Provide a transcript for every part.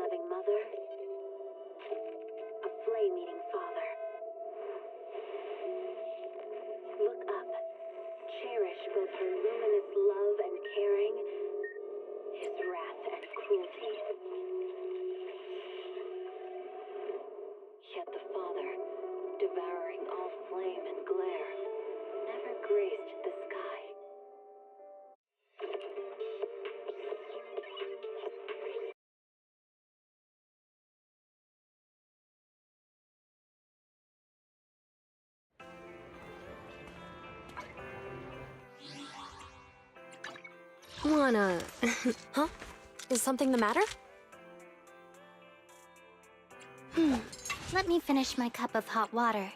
loving mother, a flame-eating father. Look up, cherish both her luminous love and caring, his wrath and cruelty. Yet the Father, devouring all flame and glare, never graced the sky. Wanna... Huh? Is something the matter? Let me finish my cup of hot water.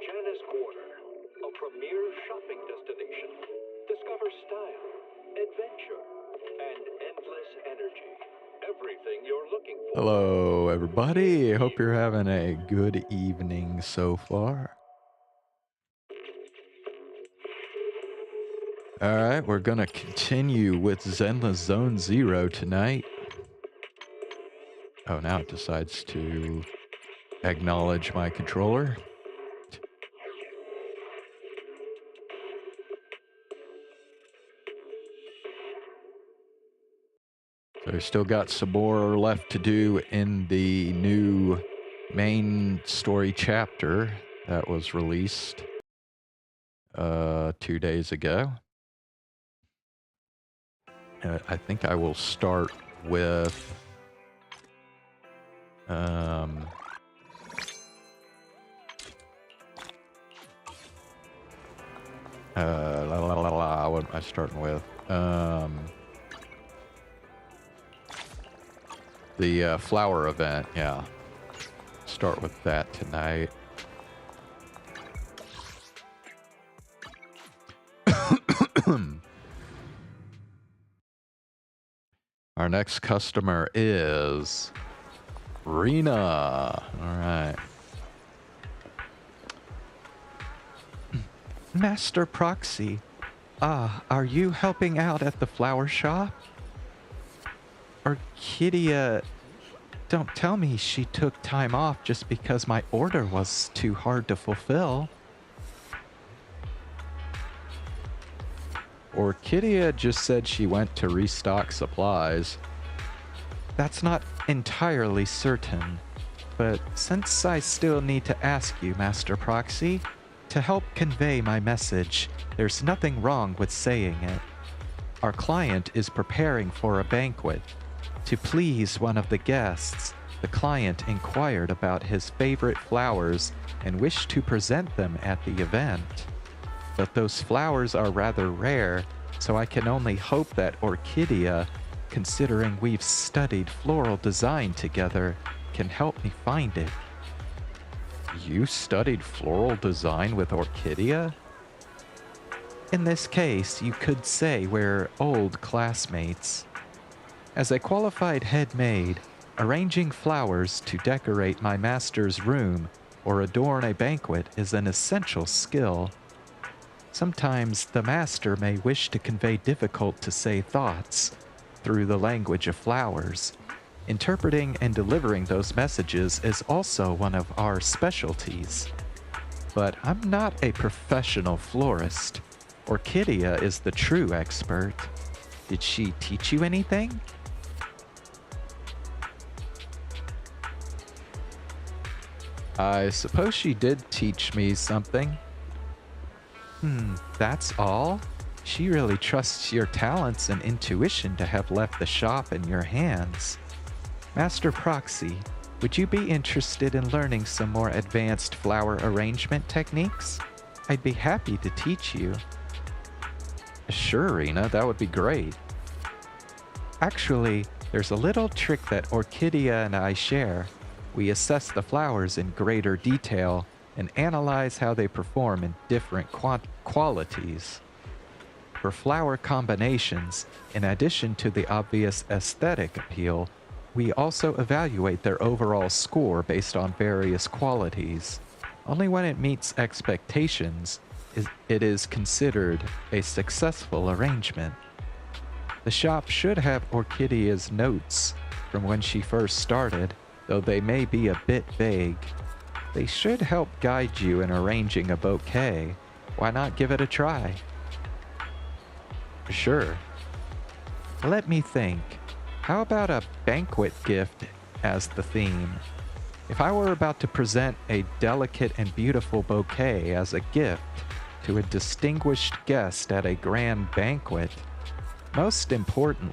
Janice Quarter, a premier shopping destination. Discover style, adventure, and endless energy. Everything you're looking for. Hello, everybody. Hope you're having a good evening so far. Alright, we're gonna continue with Zenless Zone Zero tonight. Oh, now it decides to acknowledge my controller. So we still got some more left to do in the new main story chapter that was released 2 days ago. I think I will start with what am I starting with? The flower event, yeah. Start with that tonight. Our next customer is Rena. All right. Master Proxy, are you helping out at the flower shop? Orchidea, don't tell me she took time off just because my order was too hard to fulfill. Orchidea just said she went to restock supplies. That's not entirely certain, but since I still need to ask you, Master Proxy, to help convey my message, there's nothing wrong with saying it. Our client is preparing for a banquet. To please one of the guests, the client inquired about his favorite flowers and wished to present them at the event. But those flowers are rather rare, so I can only hope that Orchidea, considering we've studied floral design together, can help me find it. You studied floral design with Orchidea? In this case, you could say we're old classmates. As a qualified head maid, arranging flowers to decorate my master's room or adorn a banquet is an essential skill. Sometimes the master may wish to convey difficult-to-say thoughts through the language of flowers. Interpreting and delivering those messages is also one of our specialties. But I'm not a professional florist. Orchidea is the true expert. Did she teach you anything? I suppose she did teach me something. That's all? She really trusts your talents and intuition to have left the shop in your hands. Master Proxy, would you be interested in learning some more advanced flower arrangement techniques? I'd be happy to teach you. Sure, Rena, that would be great. Actually, there's a little trick that Orchidea and I share. We assess the flowers in greater detail and analyze how they perform in different qualities. For flower combinations, in addition to the obvious aesthetic appeal, we also evaluate their overall score based on various qualities. Only when it meets expectations it is considered a successful arrangement. The shop should have Orchidea's notes from when she first started, though they may be a bit vague. They should help guide you in arranging a bouquet. Why not give it a try? Sure. Let me think. How about a banquet gift as the theme? If I were about to present a delicate and beautiful bouquet as a gift to a distinguished guest at a grand banquet, most important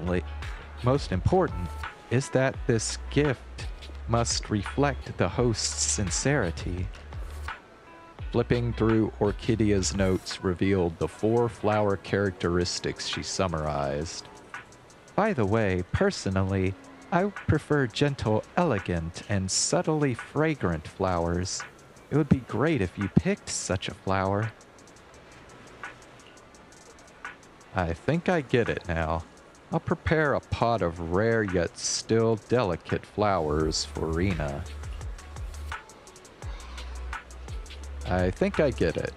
is that this gift must reflect the host's sincerity. Flipping through Orchidea's notes revealed the 4 flower characteristics she summarized. By the way, personally, I prefer gentle, elegant, and subtly fragrant flowers. It would be great if you picked such a flower. I think I get it now. I'll prepare a pot of rare yet still delicate flowers for Rena. I think I get it.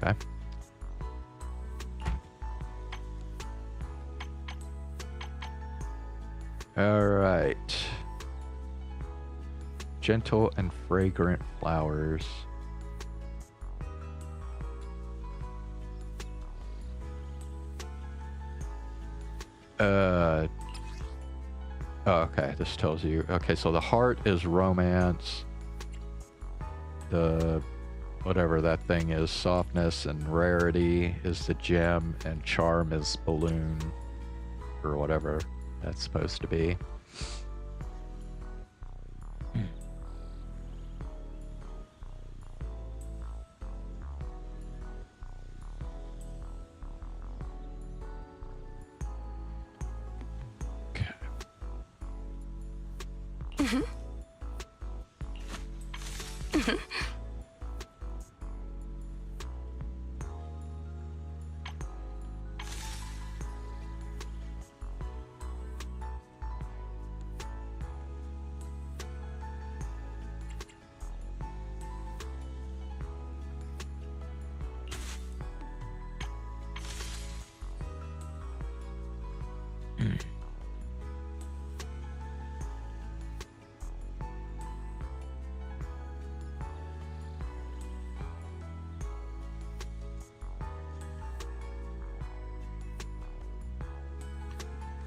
Okay. All right. Gentle and fragrant flowers. Oh, okay, this tells you. Okay, so the heart is romance. The whatever that thing is, softness and rarity is the gem, and charm is balloon, or whatever that's supposed to be.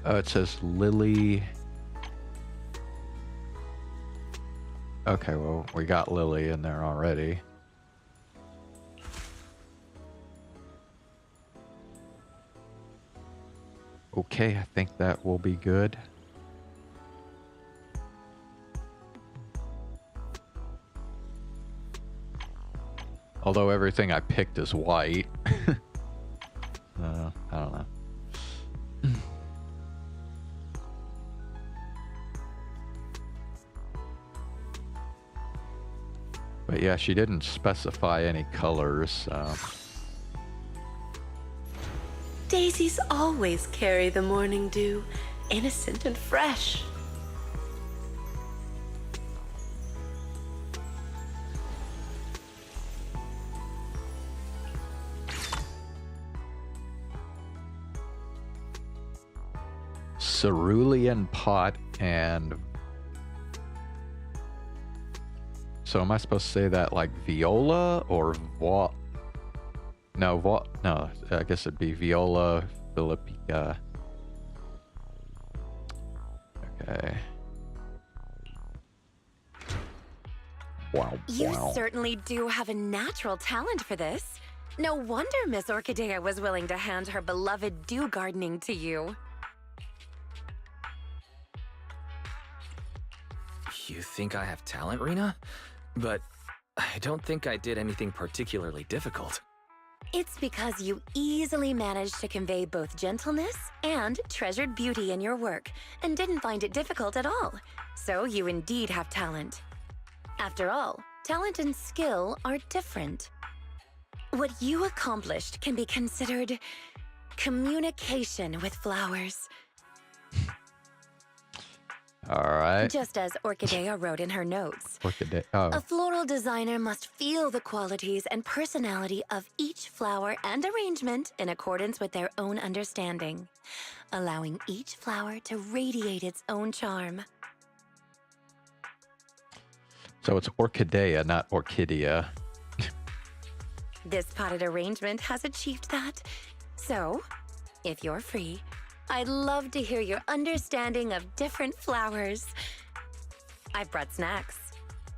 Oh, it says Lily. Okay, well, we got Lily in there already. Okay, I think that will be good. Although everything I picked is white. I don't know. But yeah, she didn't specify any colors, so... Daisies always carry the morning dew, innocent and fresh. cerulean pot and... So am I supposed to say that like viola or No, I guess it'd be viola philippica. Okay. Wow. You certainly do have a natural talent for this. No wonder Miss Orchidea was willing to hand her beloved dew gardening to you. You think I have talent, Rena? But I don't think I did anything particularly difficult. It's because you easily managed to convey both gentleness and treasured beauty in your work, and didn't find it difficult at all. So you indeed have talent. After all, talent and skill are different. What you accomplished can be considered communication with flowers. All right. Just as Orchidea wrote in her notes. Orchidea. Oh. A floral designer must feel the qualities and personality of each flower and arrangement in accordance with their own understanding, allowing each flower to radiate its own charm. So it's orchidea, not orchidea. This potted arrangement has achieved that. So, if you're free, I'd love to hear your understanding of different flowers. I've brought snacks.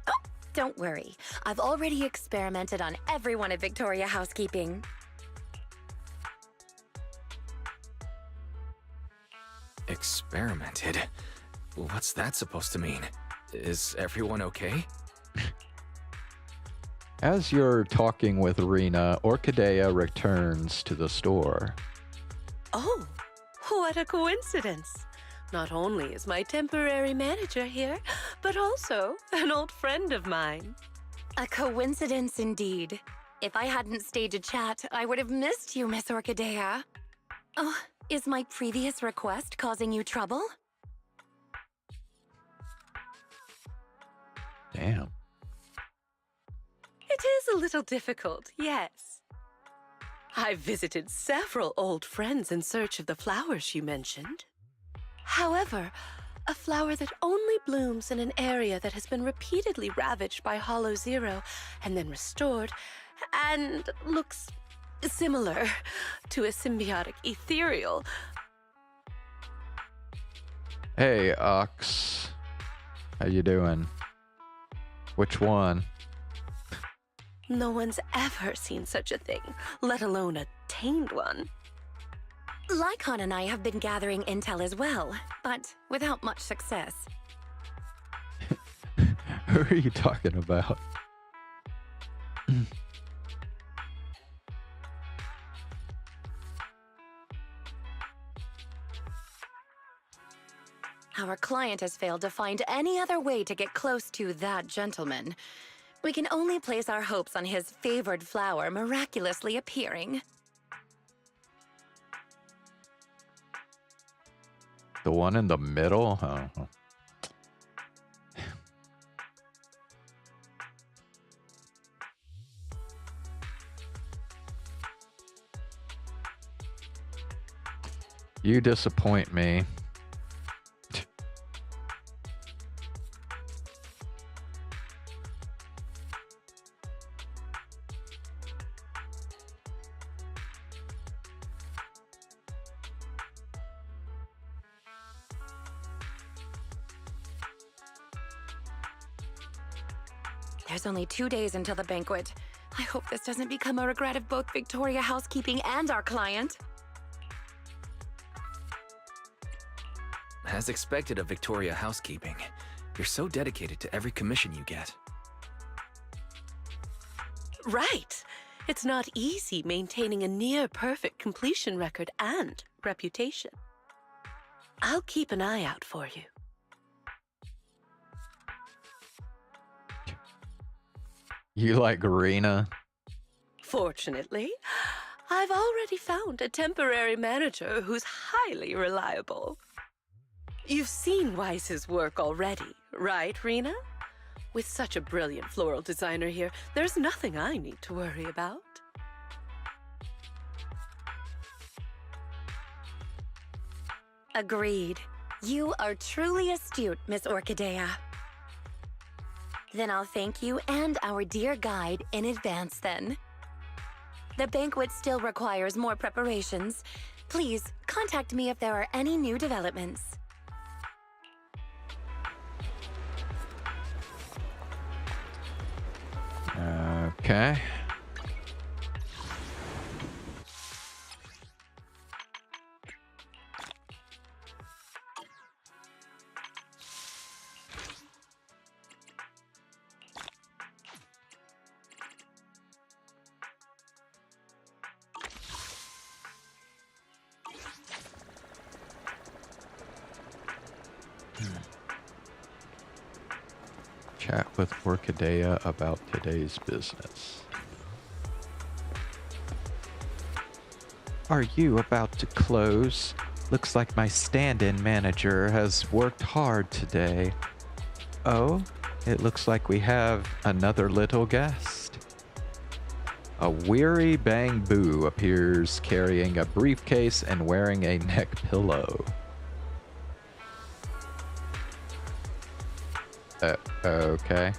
Oh, don't worry. I've already experimented on everyone at Victoria Housekeeping. Experimented? What's that supposed to mean? Is everyone okay? As you're talking with Rena, Orchidea returns to the store. Oh, what a coincidence. Not only is my temporary manager here, but also an old friend of mine. A coincidence indeed. If I hadn't stayed to chat, I would have missed you, Miss Orchidea. Oh, is my previous request causing you trouble? Damn. It is a little difficult, yes. I've visited several old friends in search of the flowers you mentioned. However, a flower that only blooms in an area that has been repeatedly ravaged by Hollow Zero and then restored, and looks similar to a symbiotic ethereal. Hey, Ox. How you doing? Which one? No one's ever seen such a thing, let alone a tamed one. Lycon and I have been gathering intel as well, but without much success. Who are you talking about? Our client has failed to find any other way to get close to that gentleman. We can only place our hopes on his favored flower miraculously appearing. The one in the middle? Oh. You disappoint me. There's only 2 days until the banquet. I hope this doesn't become a regret of both Victoria Housekeeping and our client. As expected of Victoria Housekeeping, you're so dedicated to every commission you get. Right. It's not easy maintaining a near-perfect completion record and reputation. I'll keep an eye out for you. You like Rena? Fortunately, I've already found a temporary manager who's highly reliable. You've seen Weiss's work already, right, Rena? With such a brilliant floral designer here, there's nothing I need to worry about. Agreed. You are truly astute, Miss Orchidea. Then I'll thank you and our dear guide in advance then. The banquet still requires more preparations. Please contact me if there are any new developments. Okay. Chat with Orchidea about today's business. Are you about to close? Looks like my stand-in manager has worked hard today. Oh, it looks like we have another little guest. A weary Bang-Boo appears carrying a briefcase and wearing a neck pillow. Okay.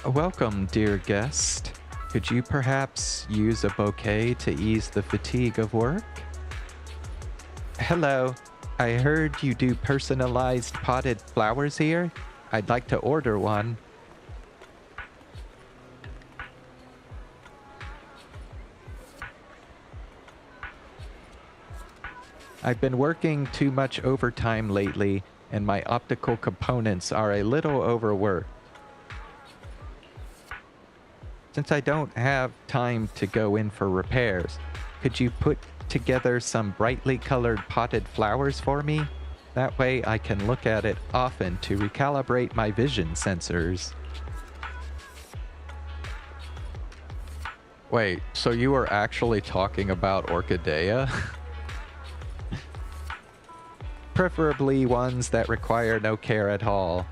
Welcome, dear guest. Could you perhaps use a bouquet to ease the fatigue of work? Hello. I heard you do personalized potted flowers here. I'd like to order one. I've been working too much overtime lately, and my optical components are a little overworked. Since I don't have time to go in for repairs, could you put together some brightly colored potted flowers for me? That way I can look at it often to recalibrate my vision sensors. Wait, so you were actually talking about Orchidea? Preferably ones that require no care at all.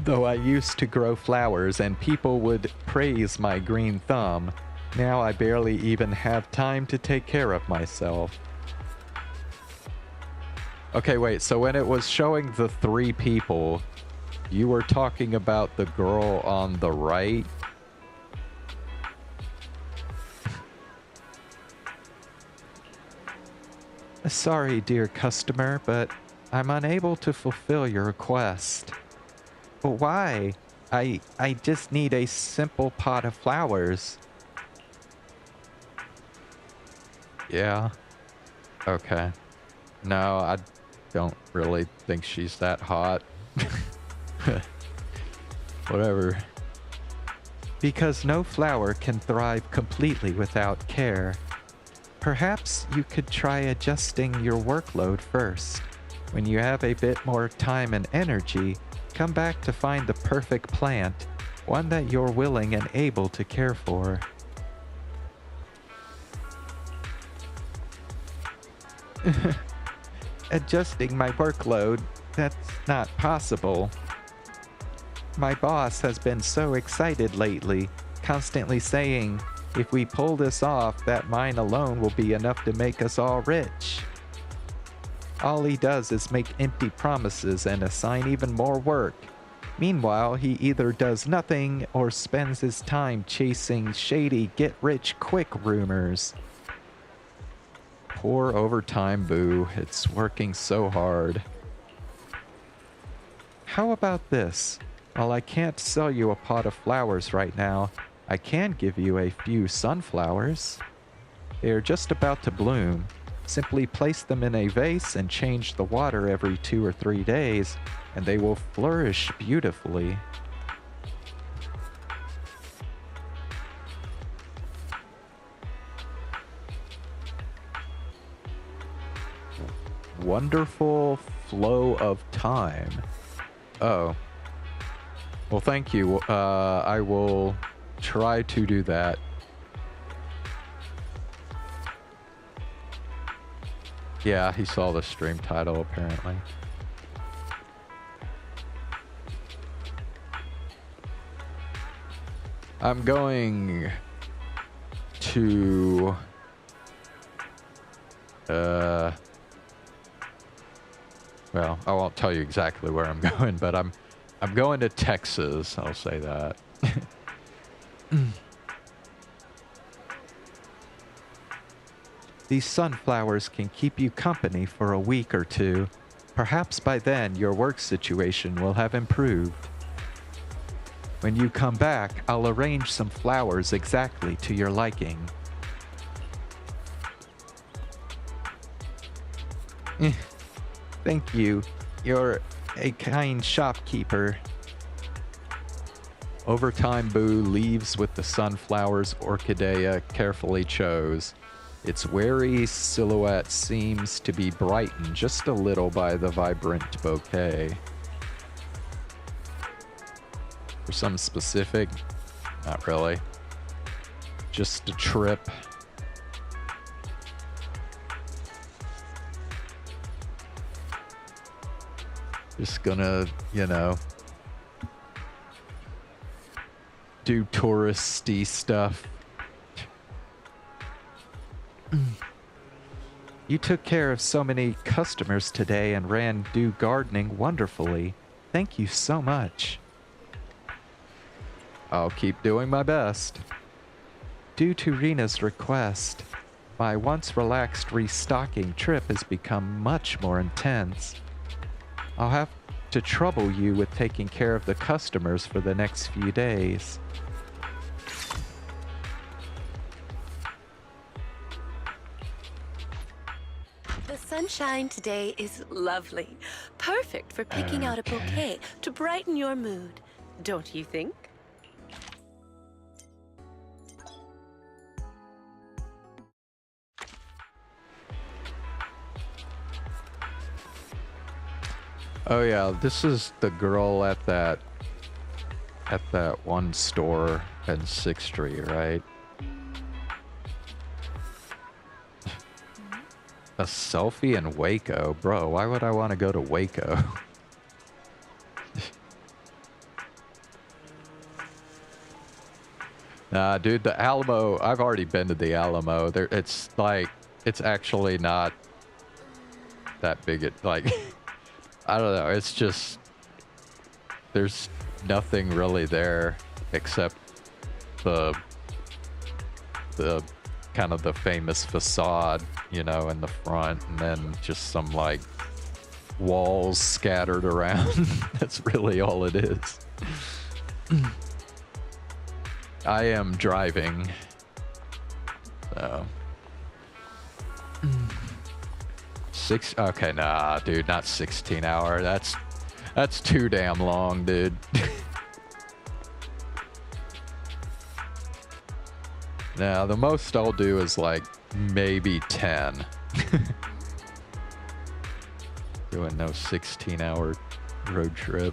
Though I used to grow flowers and people would praise my green thumb, now I barely even have time to take care of myself. Okay, wait, so when it was showing the 3 people, you were talking about the girl on the right? Sorry, dear customer, but I'm unable to fulfill your request. But why? I just need a simple pot of flowers. Yeah. Okay. No, I don't really think she's that hot. Whatever. Because no flower can thrive completely without care. Perhaps you could try adjusting your workload first. When you have a bit more time and energy, come back to find the perfect plant, one that you're willing and able to care for. Adjusting my workload, that's not possible. My boss has been so excited lately, constantly saying, if we pull this off, that mine alone will be enough to make us all rich. All he does is make empty promises and assign even more work. Meanwhile, he either does nothing or spends his time chasing shady get-rich-quick rumors. Poor overtime Boo, it's working so hard. How about this? While I can't sell you a pot of flowers right now, I can give you a few sunflowers. They are just about to bloom. Simply place them in a vase and change the water every 2 or 3 days, and they will flourish beautifully. Wonderful flow of time. Oh. Well, thank you. I will try to do that. Yeah, he saw the stream title apparently. I'm going to... Well, I won't tell you exactly where I'm going, but I'm going to Texas, I'll say that. These sunflowers can keep you company for a week or two. Perhaps by then your work situation will have improved. When you come back, I'll arrange some flowers exactly to your liking. Thank you. You're a kind shopkeeper. Overtime Boo leaves with the sunflowers Orchidea carefully chose. Its wary silhouette seems to be brightened just a little by the vibrant bouquet. For some specific? Not really. Just a trip. Just gonna, you know, do touristy stuff. You took care of so many customers today and ran Do Gardening wonderfully. Thank you so much. I'll keep doing my best. Due to Rena's request, my once relaxed restocking trip has become much more intense. I'll have to trouble you with taking care of the customers for the next few days. The sunshine today is lovely. Perfect for picking out a bouquet to brighten your mood. Don't you think? Oh yeah, this is the girl at that one store in 6th Street, right? A selfie in Waco? Bro, why would I want to go to Waco? Nah, dude, the Alamo, I've already been to the Alamo. There, it's like, it's actually not that big. Like, I don't know, it's just, there's nothing really there except the kind of the famous facade, you know, in the front, and then just some like walls scattered around. That's really all it is. I am driving, so okay, nah, dude, not 16 hour. That's too damn long, dude. Now, the most I'll do is like maybe 10. Doing no 16-hour road trip.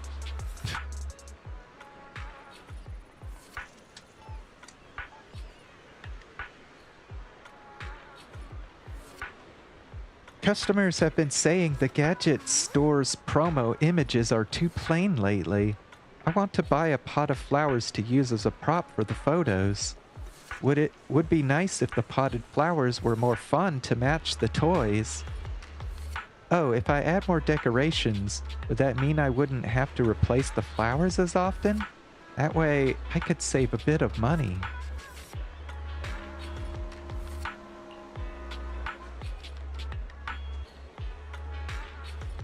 Customers have been saying the gadget store's promo images are too plain lately. I want to buy a pot of flowers to use as a prop for the photos. Would be nice if the potted flowers were more fun to match the toys. Oh, if I add more decorations, would that mean I wouldn't have to replace the flowers as often? That way, I could save a bit of money.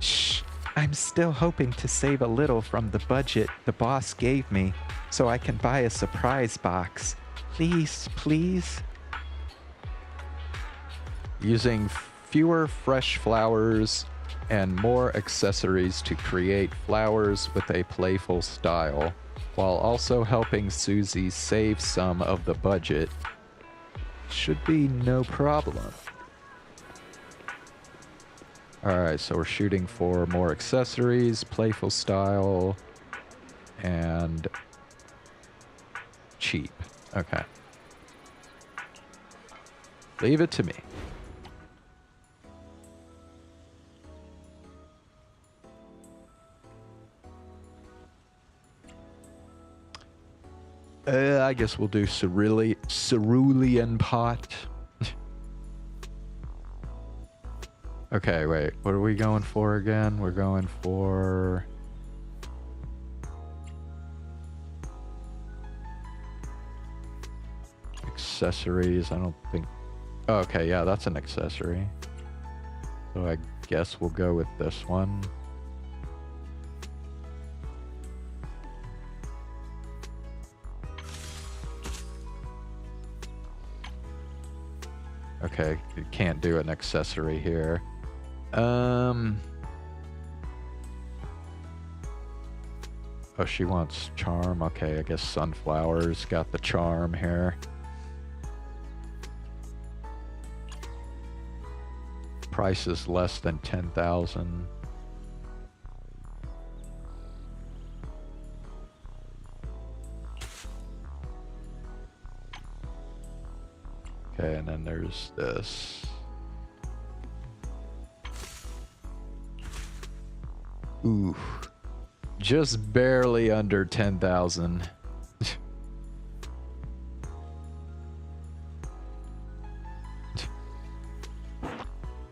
Shh, I'm still hoping to save a little from the budget the boss gave me, so I can buy a surprise box. Please, please? Using fewer fresh flowers and more accessories to create flowers with a playful style, while also helping Susie save some of the budget, should be no problem. Alright, so we're shooting for more accessories, playful style, and cheap. Okay. Leave it to me. I guess we'll do cerulean pot. Okay, wait. What are we going for again? We're going for... accessories. I don't think... Okay, yeah, that's an accessory. So I guess we'll go with this one. Okay, you can't do an accessory here. Oh, she wants charm. Okay, I guess sunflowers got the charm here. Price is less than 10,000. Okay, and then there's this. Ooh, just barely under 10,000.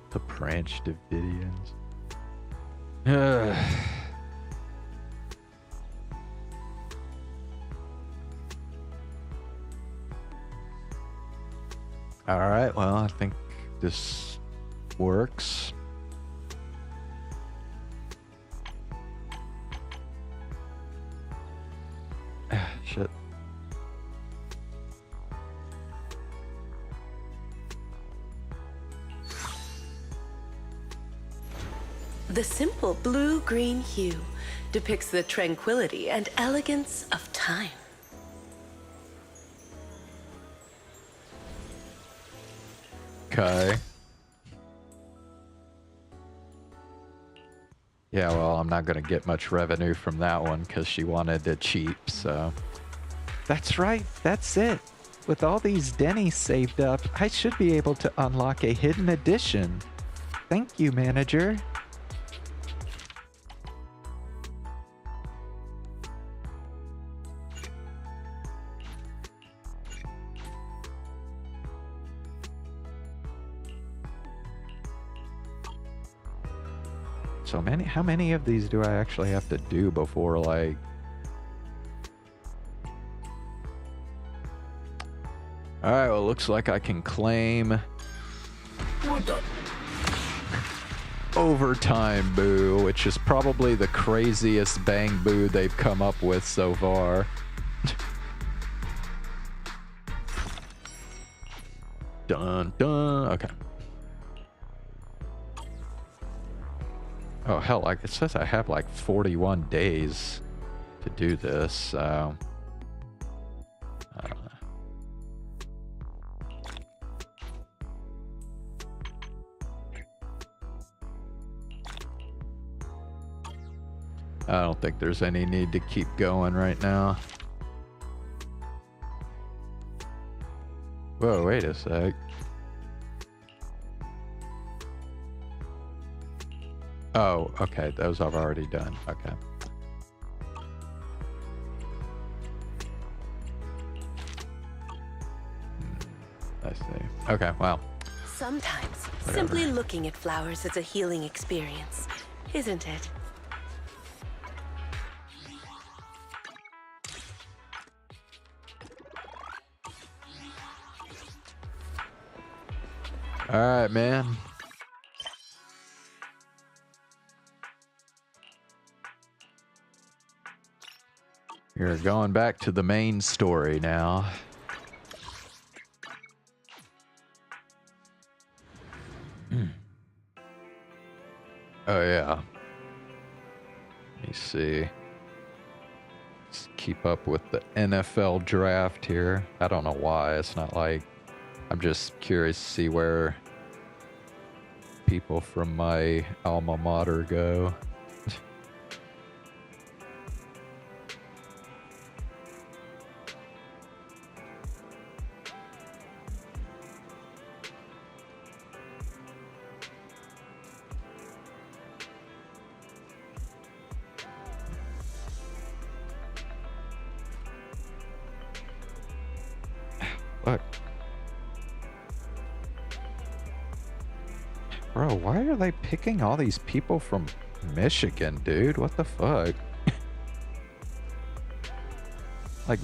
The branch Davidians. All right, well, I think this works. Shit. The simple blue-green hue depicts the tranquility and elegance of time. Okay. Yeah, well, I'm not going to get much revenue from that one because she wanted it cheap, so... That's right, that's it. With all these Denny's saved up, I should be able to unlock a hidden edition. Thank you, manager. So how many of these do I actually have to do before, like... Alright, well, looks like I can claim... Overtime boo, which is probably the craziest bang boo they've come up with so far. Dun dun, okay. Oh hell, like it says I have like 41 days to do this, so... I don't think there's any need to keep going right now. Whoa, wait a sec. Oh, okay, those I've already done. Okay. I see. Okay, well. Sometimes, Whatever. simply looking at flowers is a healing experience, isn't it? All right, man. You're going back to the main story now. Oh, yeah. Let me see. Let's keep up with the NFL draft here. I don't know why. It's not like... I'm just curious to see where people from my alma mater go. Bro, why are they picking all these people from Michigan, dude? What the fuck? Like,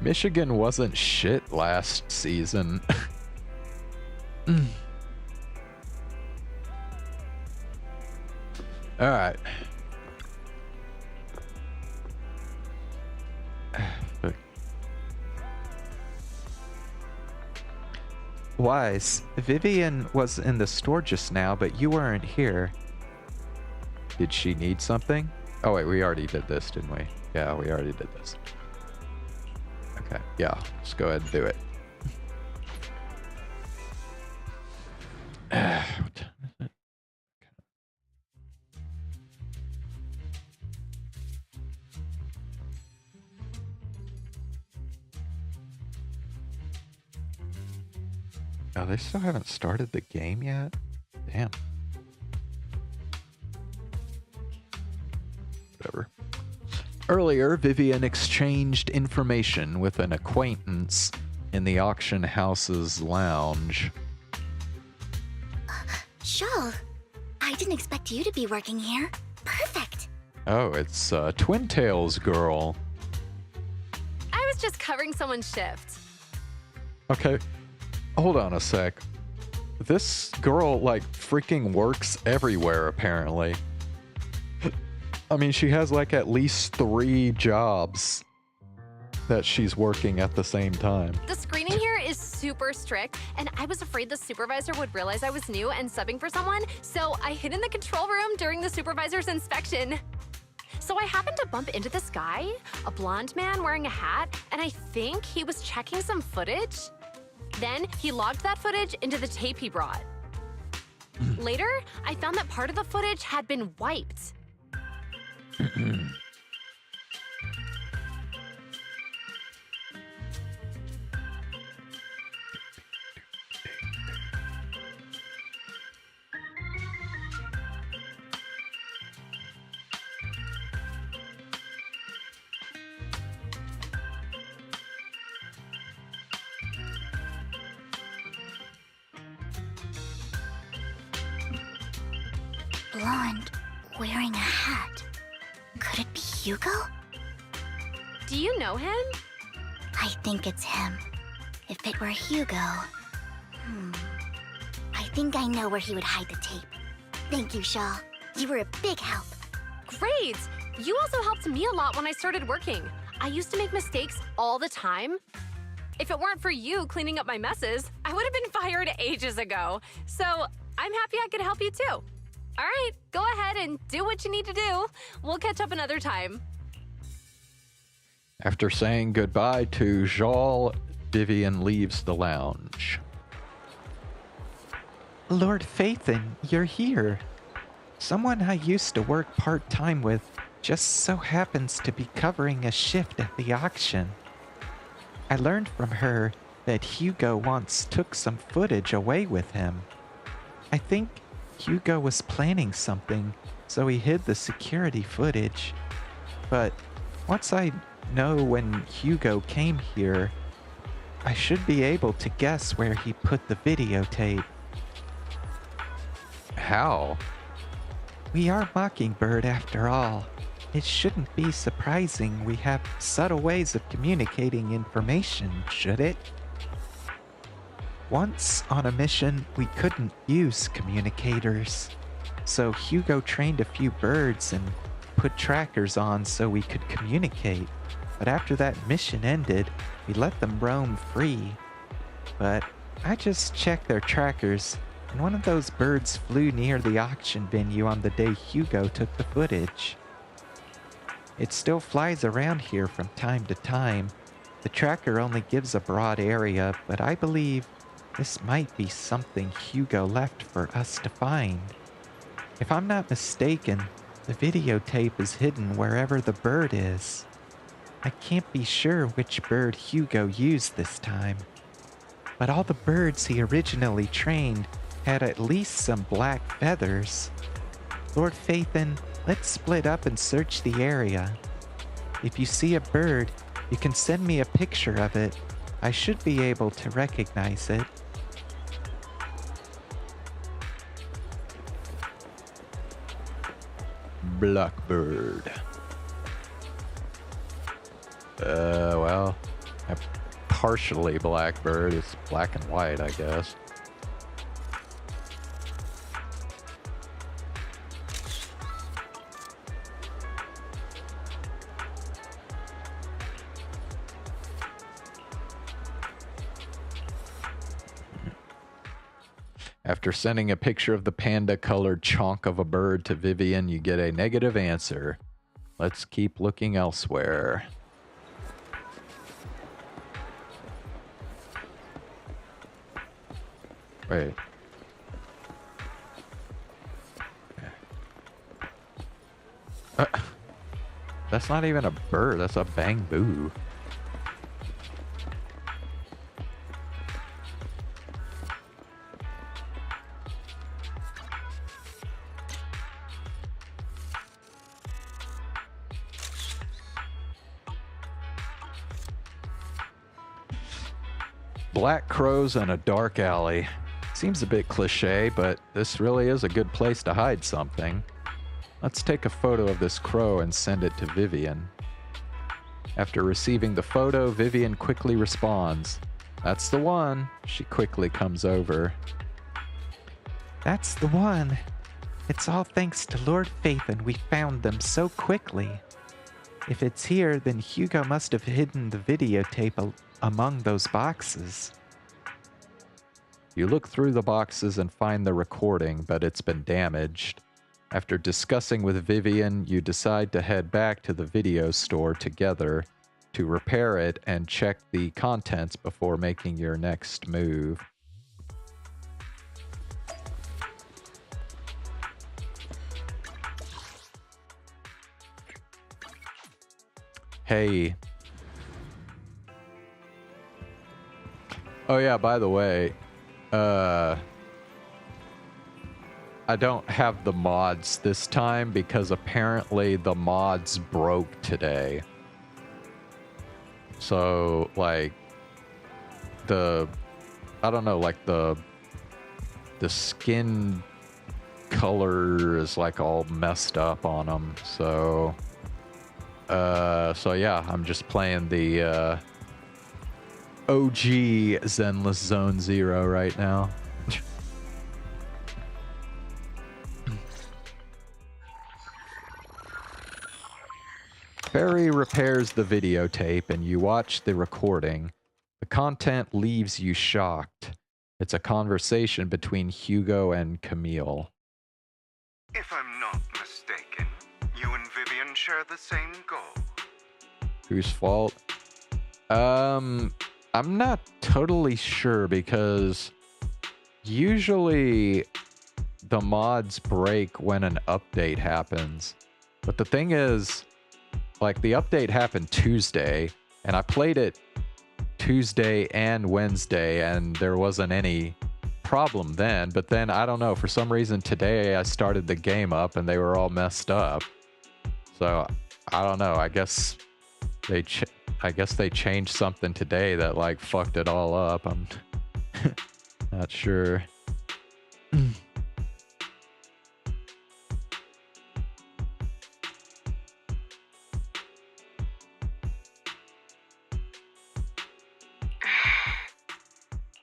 Michigan wasn't shit last season. Alright. Wise, Vivian was in the store just now, but you weren't here. Did she need something? Oh wait, we already did this, didn't we? Yeah, we already did this. Okay, yeah, let's go ahead and do it. What time is it? Oh, they still haven't started the game yet? Damn. Whatever. Earlier, Vivian exchanged information with an acquaintance in the auction house's lounge. Shawl, I didn't expect you to be working here. Perfect. Oh, it's Twin Tails girl. I was just covering someone's shift. Okay, hold on a sec. This girl, like, freaking works everywhere, apparently. I mean, she has, like, at least 3 jobs that she's working at the same time. The screening here is super strict, and I was afraid the supervisor would realize I was new and subbing for someone, so I hid in the control room during the supervisor's inspection. So I happened to bump into this guy, a blonde man wearing a hat, and I think he was checking some footage. Then he logged that footage into the tape he brought. Later, I found that part of the footage had been wiped. Blonde, wearing a hat. Could it be Hugo? Do you know him? I think it's him. If it were Hugo... I think I know where he would hide the tape. Thank you, Shaw. You were a big help. Great! You also helped me a lot when I started working. I used to make mistakes all the time. If it weren't for you cleaning up my messes, I would have been fired ages ago. So I'm happy I could help you too. All right, go ahead and do what you need to do. We'll catch up another time. After saying goodbye to Jal, Vivian leaves the lounge. Lord Phaethon, you're here. Someone I used to work part-time with just so happens to be covering a shift at the auction. I learned from her that Hugo once took some footage away with him. I think Hugo was planning something, so he hid the security footage. But once I know when Hugo came here, I should be able to guess where he put the videotape. How? We are Mockingbird after all. It shouldn't be surprising we have subtle ways of communicating information, should it? Once on a mission, we couldn't use communicators. So Hugo trained a few birds and put trackers on so we could communicate. But after that mission ended, we let them roam free. But I just checked their trackers, and one of those birds flew near the auction venue on the day Hugo took the footage. It still flies around here from time to time. The tracker only gives a broad area, but I believe this might be something Hugo left for us to find. If I'm not mistaken, the videotape is hidden wherever the bird is. I can't be sure which bird Hugo used this time, but all the birds he originally trained had at least some black feathers. Lord Phaethon, let's split up and search the area. If you see a bird, you can send me a picture of it. I should be able to recognize it. Blackbird. Well, a partially blackbird. It's black and white, I guess. After sending a picture of the panda-colored chonk of a bird to Vivian, you get a negative answer. Let's keep looking elsewhere. Wait. That's not even a bird, that's a bamboo. Black crows in a dark alley. Seems a bit cliche, but this really is a good place to hide something. Let's take a photo of this crow and send it to Vivian. After receiving the photo, Vivian quickly responds. That's the one. She quickly comes over. That's the one. It's all thanks to Lord Phaethon we found them so quickly. If it's here, then Hugo must have hidden the videotape among those boxes. You look through the boxes and find the recording, but it's been damaged. After discussing with Vivian, you decide to head back to the video store together to repair it and check the contents before making your next move. Hey. Oh yeah, by the way, I don't have the mods this time because apparently the mods broke today. So, like, I don't know, like the skin color is like all messed up on them. So yeah, I'm just playing the OG Zenless Zone Zero right now. Barry repairs the videotape and you watch the recording. The content leaves you shocked. It's a conversation between Hugo and Camille. If I'm not mistaken, you and Vivian share the same goal. Whose fault? I'm not totally sure because usually the mods break when an update happens. But the thing is, like, the update happened Tuesday, and I played it Tuesday and Wednesday, and there wasn't any problem then. But then, I don't know, for some reason today I started the game up and they were all messed up. So, I don't know, I guess they changed something today that, like, fucked it all up. I'm not sure.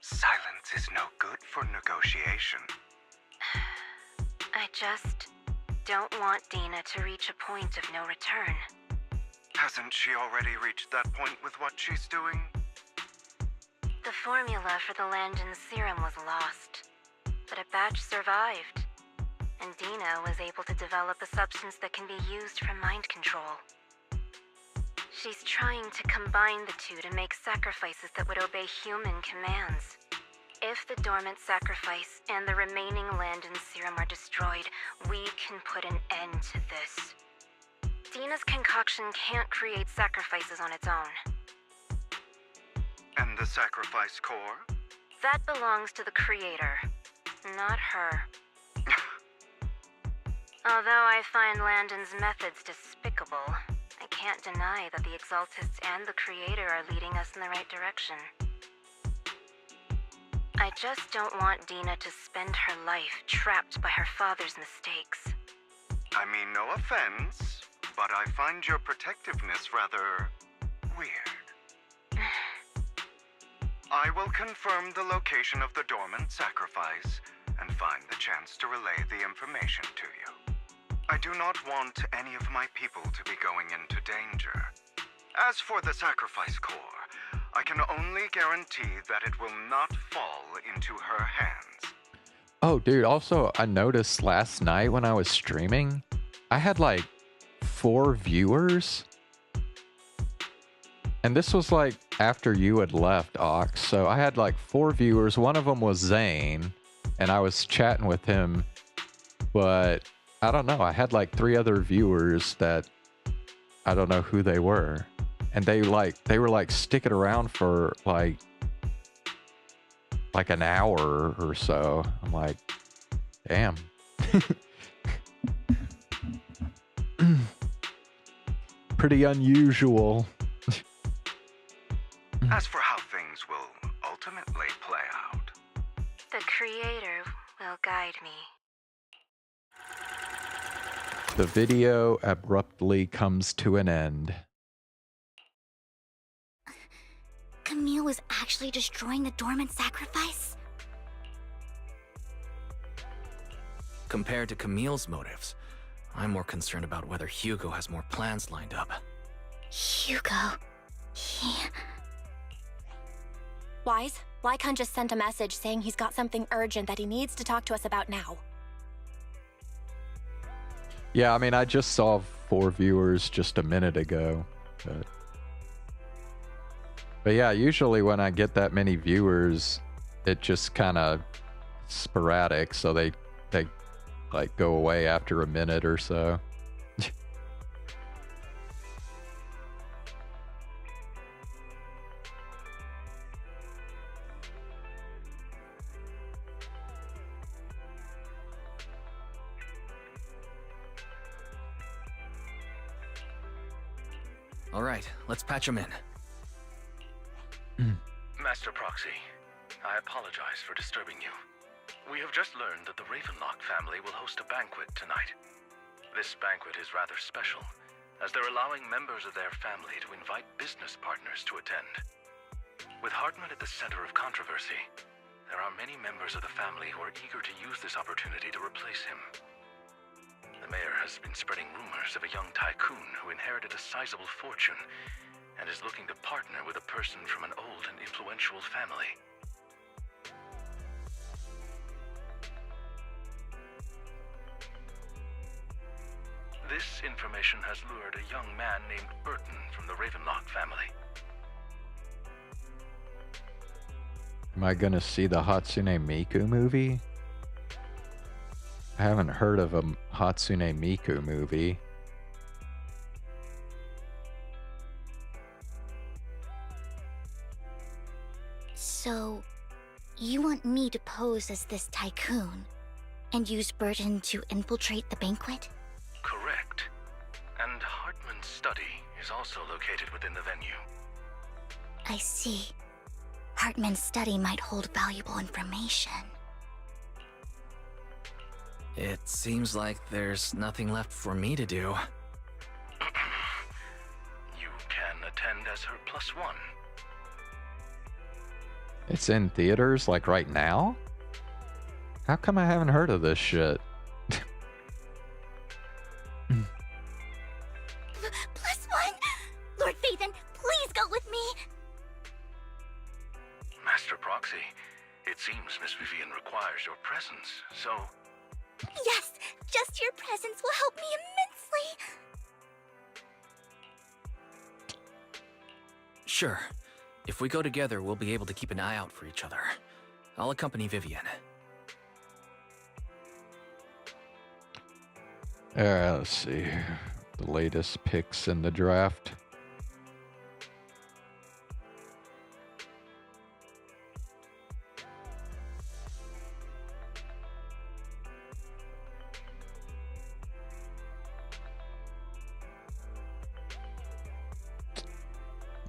Silence is no good for negotiation. I just don't want Dina to reach a point of no return. Hasn't she already reached that point with what she's doing? The formula for the Landon serum was lost, but a batch survived, and Dina was able to develop a substance that can be used for mind control. She's trying to combine the two to make sacrifices that would obey human commands. If the dormant sacrifice and the remaining Landon serum are destroyed, we can put an end to this. Dina's concoction can't create sacrifices on its own. And the sacrifice core? That belongs to the creator, not her. Although I find Landon's methods despicable, I can't deny that the Exaltists and the creator are leading us in the right direction. I just don't want Dina to spend her life trapped by her father's mistakes. I mean no offense, but I find your protectiveness rather weird. I will confirm the location of the dormant sacrifice and find the chance to relay the information to you. I do not want any of my people to be going into danger. As for the sacrifice core, I can only guarantee that it will not fall into her hands. Oh, dude, also, I noticed last night when I was streaming, I had like 4 viewers. And this was like after you had left, Ox. So I had like 4 viewers. One of them was Zane, and I was chatting with him. But I don't know. I had like 3 other viewers that I don't know who they were. And they were like sticking around for like an hour or so. I'm like, damn. Pretty unusual. As for how things will ultimately play out, The Creator will guide me. The video abruptly comes to an end. Camille was actually destroying the dormant sacrifice? Compared to Camille's motives, I'm more concerned about whether Hugo has more plans lined up. Hugo... he... Wise, Lycon just sent a message saying he's got something urgent that he needs to talk to us about now. Yeah, I mean, I just saw 4 viewers just a minute ago. But yeah, usually when I get that many viewers, it just kind of sporadic, so they like go away after a minute or so. All right, let's patch him in. Master Proxy, I apologize for disturbing you. We have just learned that the Ravenlock family will host a banquet tonight. This banquet is rather special, as they're allowing members of their family to invite business partners to attend. With Hartman at the center of controversy, there are many members of the family who are eager to use this opportunity to replace him. The mayor has been spreading rumors of a young tycoon who inherited a sizable fortune and is looking to partner with a person from an old and influential family. This information has lured a young man named Burton from the Ravenlock family. Am I gonna see the Hatsune Miku movie? I haven't heard of a Hatsune Miku movie. So, you want me to pose as this tycoon and use Burton to infiltrate the banquet? Correct. And Hartman's study is also located within the venue. I see. Hartman's study might hold valuable information. It seems like there's nothing left for me to do. You can attend as her +1. It's in theaters, like right now? How come I haven't heard of this shit? +1! Lord Phaethon, please go with me! Master Proxy, it seems Miss Vivian requires your presence, so... Yes, just your presence will help me immensely! Sure. If we go together, we'll be able to keep an eye out for each other. I'll accompany Vivian. Alright, let's see. The latest picks in the draft.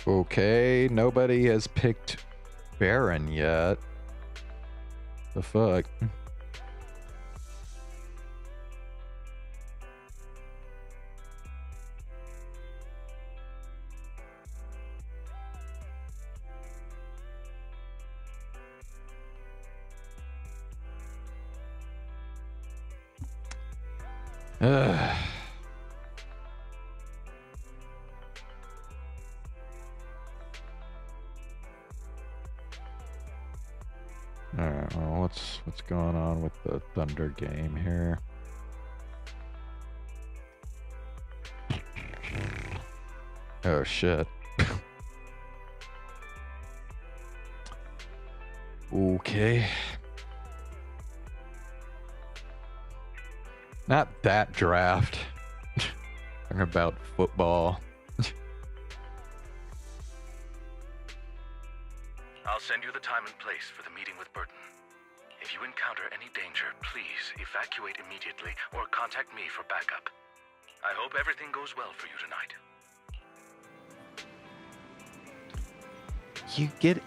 Okay, nobody has picked Baron yet. The fuck? Ugh. Alright, well, what's going on with the Thunder game here? Oh shit. Okay. Not that draft. Talking about football. I'll send you the time and place for the meeting with Burton. If you encounter any danger, please evacuate immediately or contact me for backup. I hope everything goes well for you tonight. You get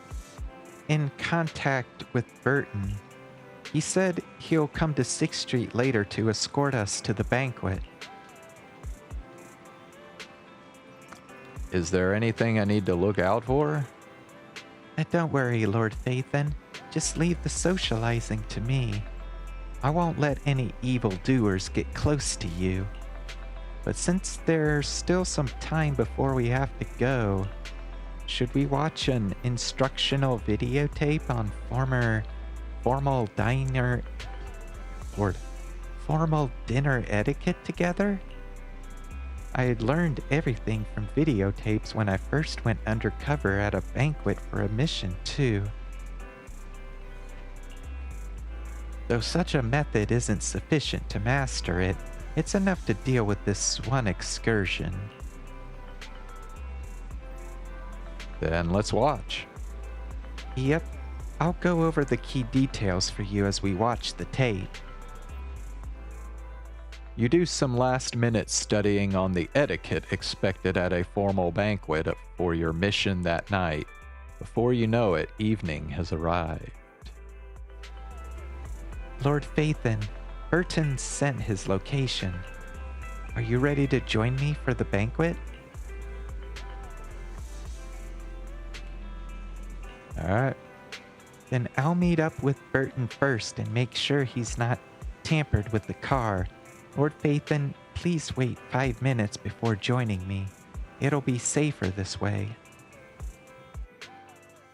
in contact with Burton. He said he'll come to 6th Street later to escort us to the banquet. Is there anything I need to look out for? Don't worry, Lord Phaethon. Just leave the socializing to me. I won't let any evildoers get close to you. But since there's still some time before we have to go, should we watch an instructional videotape on formal dinner etiquette together? I had learned everything from videotapes when I first went undercover at a banquet for a mission, too. Though such a method isn't sufficient to master it, it's enough to deal with this one excursion. Then let's watch. Yep, I'll go over the key details for you as we watch the tape. You do some last-minute studying on the etiquette expected at a formal banquet for your mission that night. Before you know it, evening has arrived. Lord Phaethon, Burton sent his location. Are you ready to join me for the banquet? Alright. Then I'll meet up with Burton first and make sure he's not tampered with the car. Lord Phaethon, please wait 5 minutes before joining me. It'll be safer this way.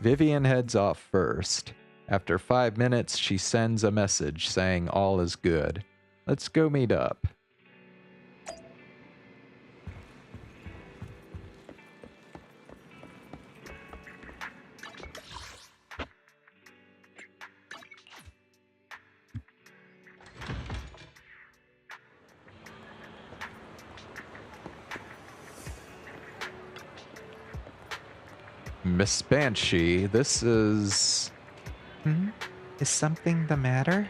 Vivian heads off first. After 5 minutes, she sends a message saying all is good. Let's go meet up. Miss Banshee, this is... Is something the matter?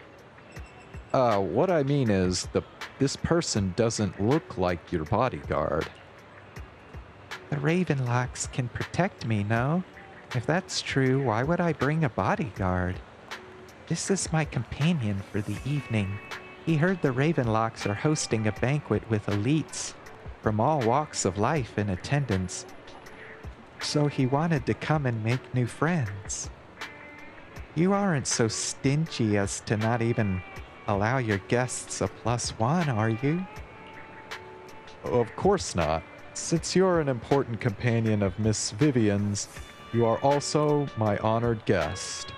What I mean is, this person doesn't look like your bodyguard. The Ravenlocks can protect me, no? If that's true, why would I bring a bodyguard? This is my companion for the evening. He heard the Ravenlocks are hosting a banquet with elites from all walks of life in attendance. So he wanted to come and make new friends. You aren't so stingy as to not even allow your guests a +1, are you? Of course not. Since you're an important companion of Miss Vivian's, you are also my honored guest.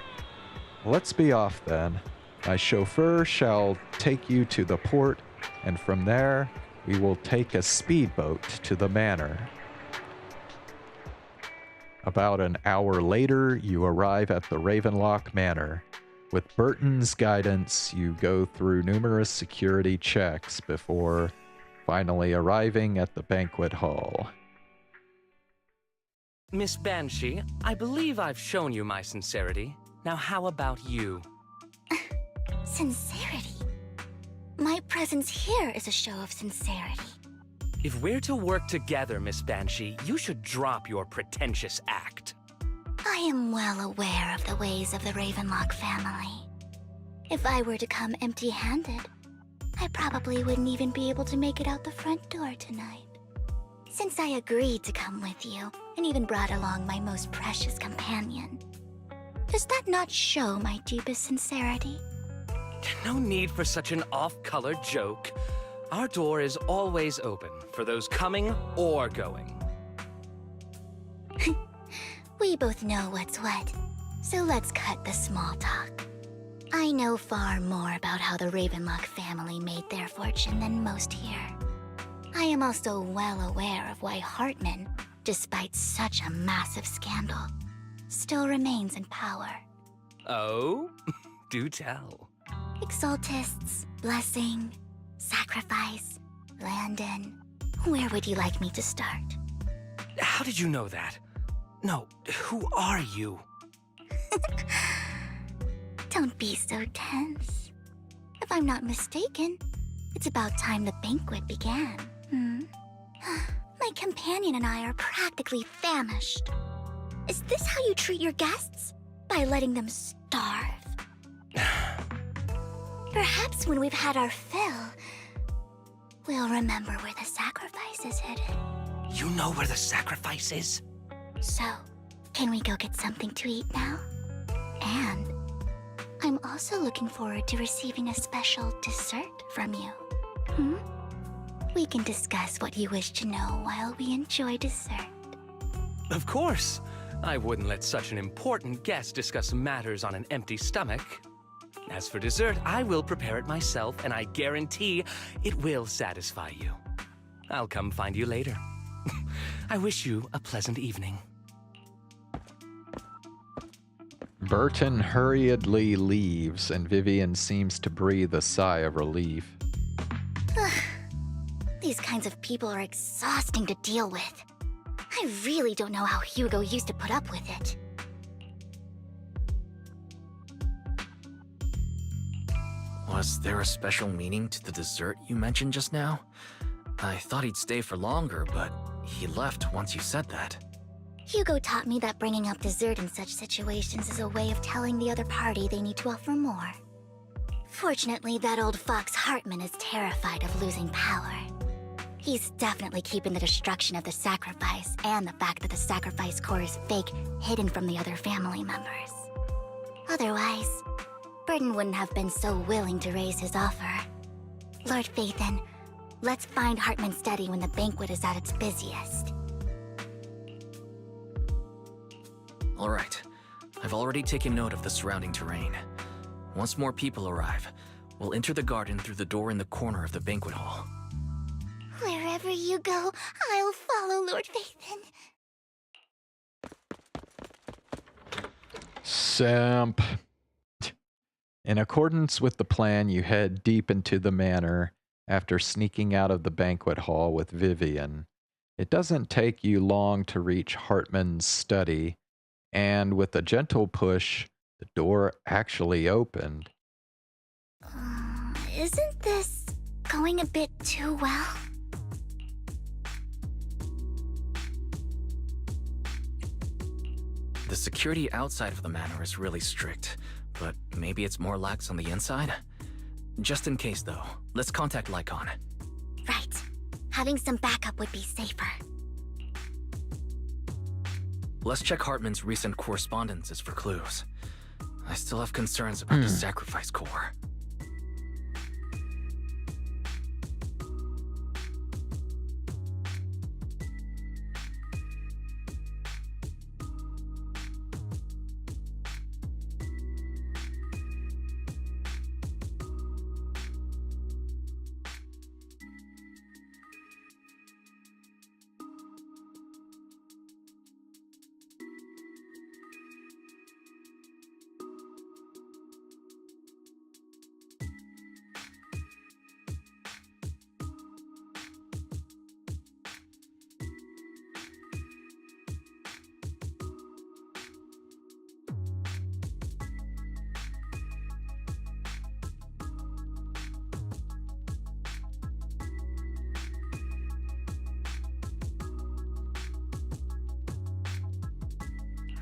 Let's be off then. My chauffeur shall take you to the port, and from there, we will take a speedboat to the manor. About an hour later, you arrive at the Ravenlock Manor. With Burton's guidance, you go through numerous security checks before finally arriving at the banquet hall. Miss Banshee, I believe I've shown you my sincerity. Now how about you? Sincerity? My presence here is a show of sincerity. If we're to work together, Miss Banshee, you should drop your pretentious act. I am well aware of the ways of the Ravenlock family. If I were to come empty-handed, I probably wouldn't even be able to make it out the front door tonight. Since I agreed to come with you, and even brought along my most precious companion, does that not show my deepest sincerity? No need for such an off-color joke. Our door is always open for those coming or going. We both know what's what, so let's cut the small talk. I know far more about how the Ravenlock family made their fortune than most here. I am also well aware of why Hartman, despite such a massive scandal, still remains in power. Oh? Do tell. Exaltists, blessing, sacrifice, Landon. Where would you like me to start? How did you know that? No, who are you? Don't be so tense. If I'm not mistaken, it's about time the banquet began. My companion and I are practically famished. Is this how you treat your guests? By letting them starve? Perhaps when we've had our fill, we'll remember where the sacrifice is hidden. You know where the sacrifice is? So, can we go get something to eat now? And I'm also looking forward to receiving a special dessert from you. We can discuss what you wish to know while we enjoy dessert. Of course. I wouldn't let such an important guest discuss matters on an empty stomach. As for dessert, I will prepare it myself, and I guarantee it will satisfy you. I'll come find you later. I wish you a pleasant evening. Burton hurriedly leaves, and Vivian seems to breathe a sigh of relief. These kinds of people are exhausting to deal with. I really don't know how Hugo used to put up with it. Was there a special meaning to the dessert you mentioned just now? I thought he'd stay for longer, but he left once you said that. Hugo taught me that bringing up dessert in such situations is a way of telling the other party they need to offer more. Fortunately, that old fox Hartman is terrified of losing power. He's definitely keeping the destruction of the sacrifice and the fact that the sacrifice core is fake hidden from the other family members. Otherwise, Burton wouldn't have been so willing to raise his offer. Lord Phaethon, let's find Hartman's study when the banquet is at its busiest. All right. I've already taken note of the surrounding terrain. Once more people arrive, we'll enter the garden through the door in the corner of the banquet hall. Wherever you go, I'll follow, Lord Phaethon. Simp. In accordance with the plan, you head deep into the manor after sneaking out of the banquet hall with Vivian. It doesn't take you long to reach Hartman's study, and with a gentle push, the door actually opened. Isn't this going a bit too well? The security outside of the manor is really strict, but maybe it's more lax on the inside? Just in case, though, let's contact Lycon. Right. Having some backup would be safer. Let's check Hartman's recent correspondences for clues. I still have concerns about the sacrifice core.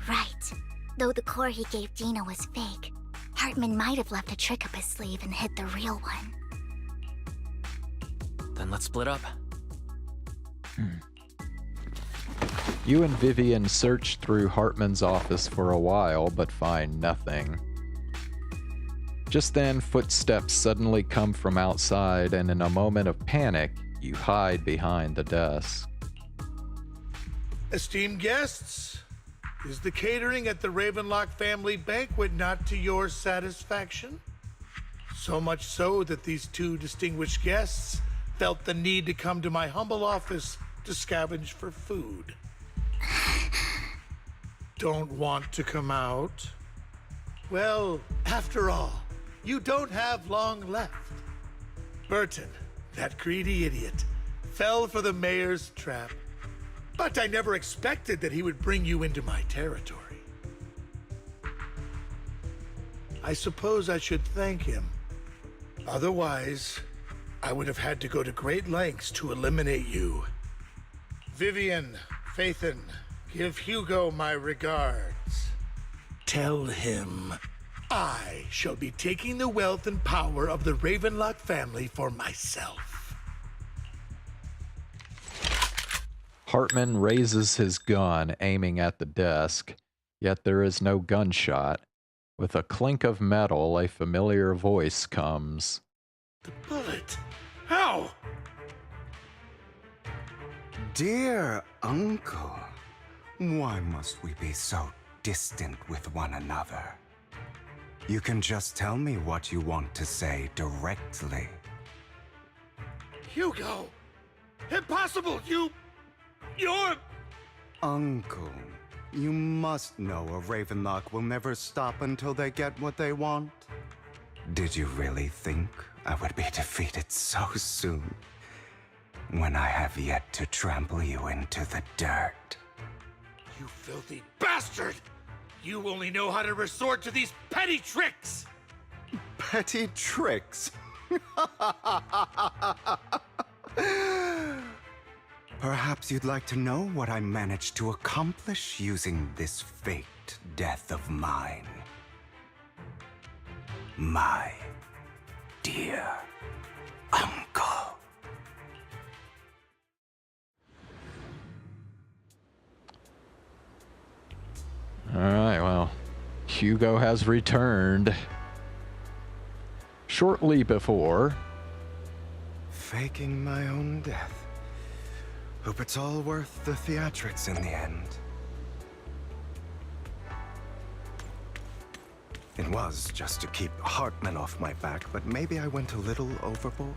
Right. Though the core he gave Dina was fake, Hartman might have left a trick up his sleeve and hid the real one. Then let's split up. You and Vivian search through Hartman's office for a while, but find nothing. Just then, footsteps suddenly come from outside, and in a moment of panic, you hide behind the desk. Esteemed guests, is the catering at the Ravenlock family banquet not to your satisfaction? So much so that these two distinguished guests felt the need to come to my humble office to scavenge for food. Don't want to come out? Well, after all, you don't have long left. Burton, that greedy idiot, fell for the mayor's trap. But I never expected that he would bring you into my territory. I suppose I should thank him. Otherwise, I would have had to go to great lengths to eliminate you. Vivian, Phaethon, give Hugo my regards. Tell him I shall be taking the wealth and power of the Ravenlock family for myself. Hartman raises his gun, aiming at the desk, yet there is no gunshot. With a clink of metal, a familiar voice comes. The bullet? How? Dear uncle, why must we be so distant with one another? You can just tell me what you want to say directly. Hugo! Impossible! You're... Uncle, you must know a Ravenlock will never stop until they get what they want. Did you really think I would be defeated so soon, when I have yet to trample you into the dirt? You filthy bastard! You only know how to resort to these petty tricks! Petty tricks? Perhaps you'd like to know what I managed to accomplish using this faked death of mine. My dear uncle. Alright, well, Hugo has returned. Shortly before... Faking my own death. Hope it's all worth the theatrics in the end. It was just to keep Hartman off my back, but maybe I went a little overboard.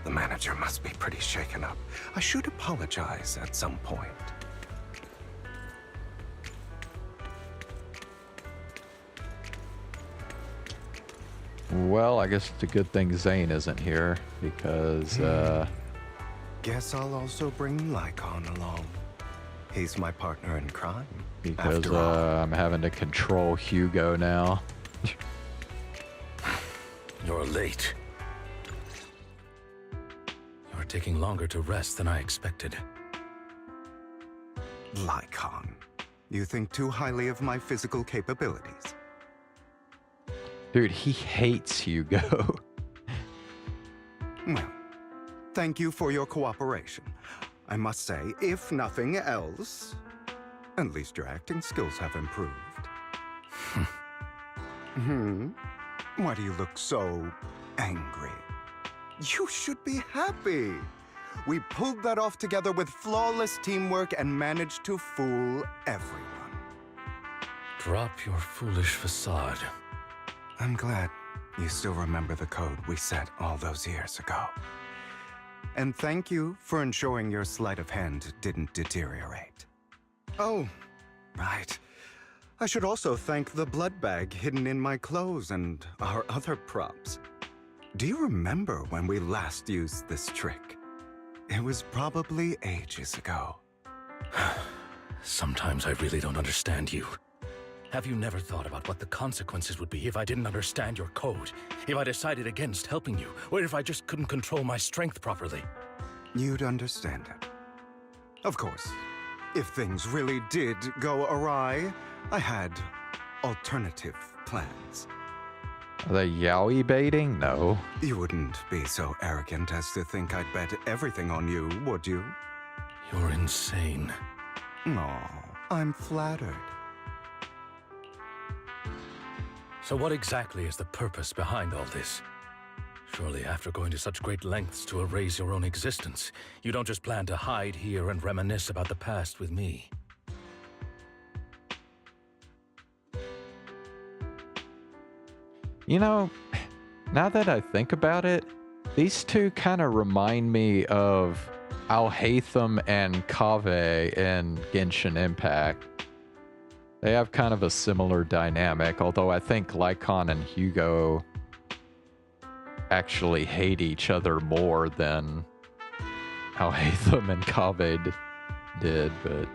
The manager must be pretty shaken up. I should apologize at some point. Well, I guess it's a good thing Zane isn't here, because, Guess I'll also bring Lycon along. He's my partner in crime. Because, I'm having to control Hugo now. You're late. You're taking longer to rest than I expected. Lycon, you think too highly of my physical capabilities. Dude, he hates Hugo. Well, thank you for your cooperation. I must say, if nothing else, at least your acting skills have improved. Why do you look so angry? You should be happy. We pulled that off together with flawless teamwork and managed to fool everyone. Drop your foolish facade. I'm glad you still remember the code we set all those years ago. And thank you for ensuring your sleight of hand didn't deteriorate. Oh, right. I should also thank the blood bag hidden in my clothes and our other props. Do you remember when we last used this trick? It was probably ages ago. Sometimes I really don't understand you. Have you never thought about what the consequences would be if I didn't understand your code? If I decided against helping you? Or if I just couldn't control my strength properly? You'd understand it. Of course, if things really did go awry, I had alternative plans. Are they yaoi baiting? No. You wouldn't be so arrogant as to think I'd bet everything on you, would you? You're insane. Aw, I'm flattered. So what exactly is the purpose behind all this? Surely after going to such great lengths to erase your own existence, you don't just plan to hide here and reminisce about the past with me. You know, now that I think about it, these two kind of remind me of Alhaitham and Kaveh in Genshin Impact. They have kind of a similar dynamic, although I think Lycon and Hugo actually hate each other more than Alhaitham and Kaveh did, but...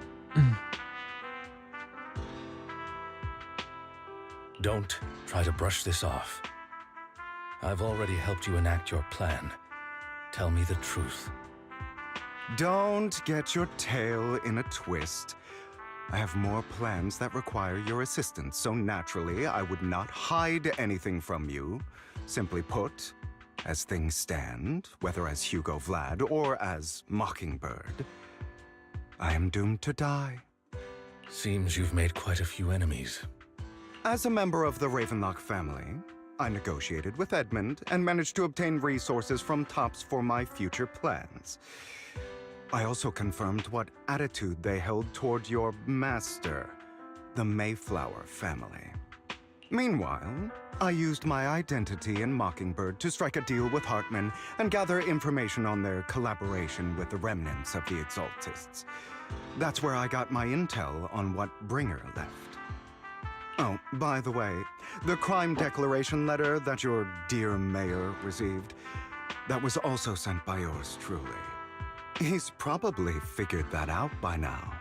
Don't try to brush this off. I've already helped you enact your plan. Tell me the truth. Don't get your tail in a twist. I have more plans that require your assistance, so naturally I would not hide anything from you. Simply put, as things stand, whether as Hugo Vlad or as Mockingbird, I am doomed to die. Seems you've made quite a few enemies. As a member of the Ravenlock family, I negotiated with Edmund and managed to obtain resources from Tops for my future plans. I also confirmed what attitude they held toward your master, the Mayflower family. Meanwhile, I used my identity in Mockingbird to strike a deal with Hartman and gather information on their collaboration with the remnants of the Exaltists. That's where I got my intel on what Bringer left. Oh, by the way, the crime declaration letter that your dear mayor received, that was also sent by yours truly. He's probably figured that out by now,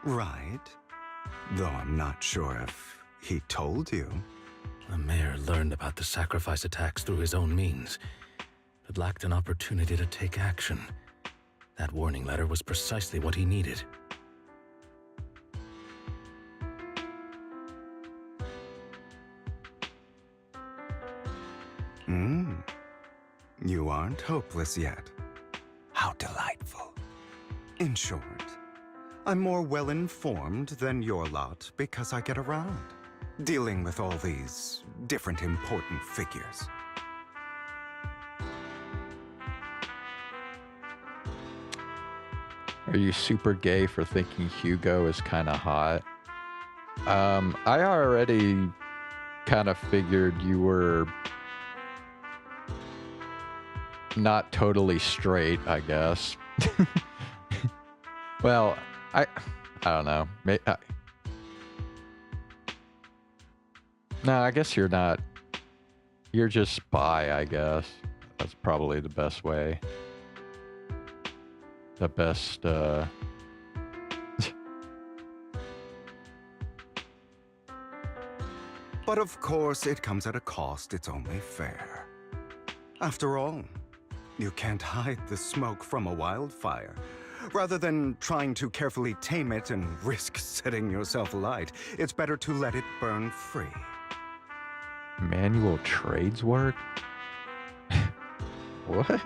right? Though I'm not sure if he told you. The mayor learned about the sacrifice attacks through his own means, but lacked an opportunity to take action. That warning letter was precisely what he needed. You aren't hopeless yet. How delightful. In short, I'm more well-informed than your lot because I get around, dealing with all these different important figures. Are you super gay for thinking Hugo is kind of hot? I already kind of figured you were not totally straight, I guess. Well, I don't know. No, I guess you're not. You're just bi, I guess. That's probably the best way. The best, But of course, it comes at a cost. It's only fair. After all, you can't hide the smoke from a wildfire. Rather than trying to carefully tame it and risk setting yourself alight, it's better to let it burn free. Manual trades work? What?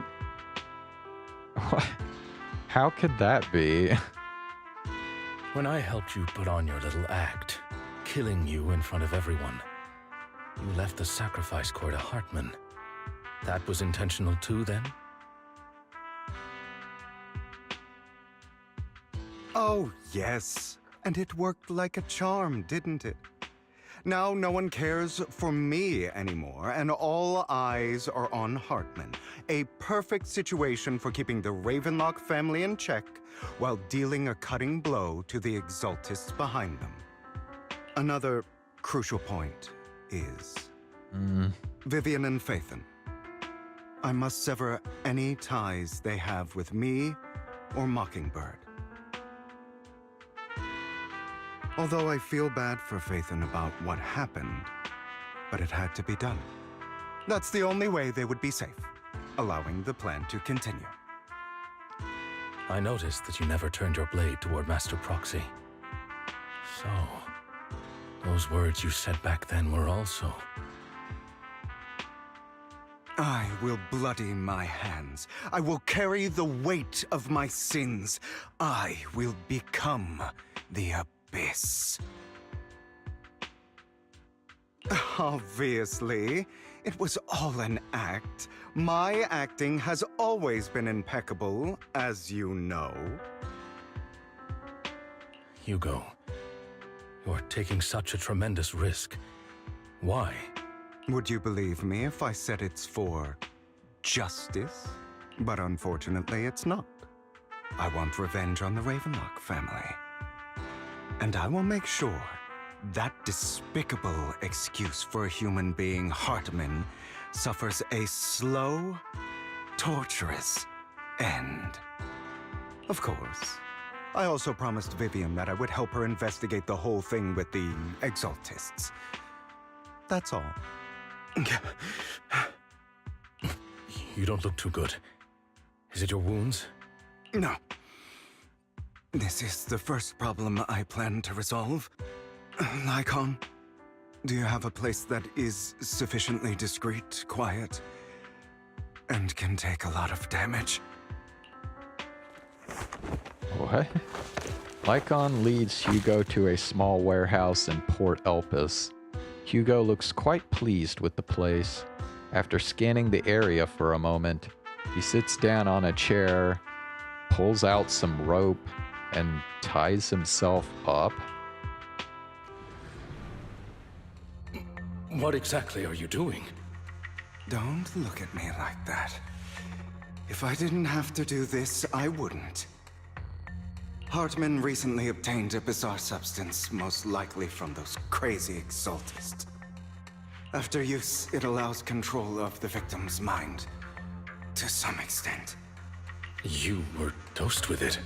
What? How could that be? When I helped you put on your little act, killing you in front of everyone, you left the sacrifice core to Hartman. That was intentional too, then? Oh, yes. And it worked like a charm, didn't it? Now no one cares for me anymore, and all eyes are on Hartman. A perfect situation for keeping the Ravenlock family in check while dealing a cutting blow to the Exaltists behind them. Another crucial point is Vivian and Phaethon. I must sever any ties they have with me or Mockingbird. Although I feel bad for Phaethon about what happened, but it had to be done. That's the only way they would be safe, allowing the plan to continue. I noticed that you never turned your blade toward Master Proxy. So, those words you said back then were also... I will bloody my hands. I will carry the weight of my sins. I will become the Abyss. Obviously, it was all an act. My acting has always been impeccable, as you know. Hugo, you're taking such a tremendous risk. Why? Would you believe me if I said it's for justice? But unfortunately, it's not. I want revenge on the Ravenlock family. And I will make sure that despicable excuse for a human being, Hartman, suffers a slow, torturous end. Of course, I also promised Vivian that I would help her investigate the whole thing with the Exaltists. That's all. You don't look too good. Is it your wounds? No. This is the first problem I plan to resolve. Lycon, do you have a place that is sufficiently discreet, quiet, and can take a lot of damage? What? Lycon leads Hugo to a small warehouse in Port Elpis. Hugo looks quite pleased with the place. After scanning the area for a moment, he sits down on a chair, pulls out some rope, and ties himself up. What exactly are you doing? Don't look at me like that. If I didn't have to do this, I wouldn't. Hartman recently obtained a bizarre substance, most likely from those crazy Exaltists. After use, it allows control of the victim's mind, to some extent. You were dosed with it?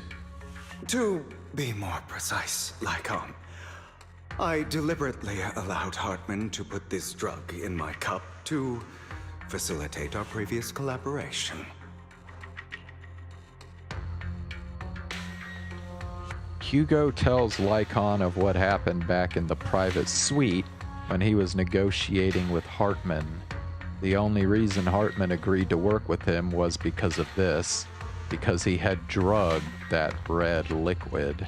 To be more precise, Lycon, I deliberately allowed Hartman to put this drug in my cup to facilitate our previous collaboration. Hugo tells Lycon of what happened back in the private suite when he was negotiating with Hartman. The only reason Hartman agreed to work with him was because of this, because he had drugged that red liquid.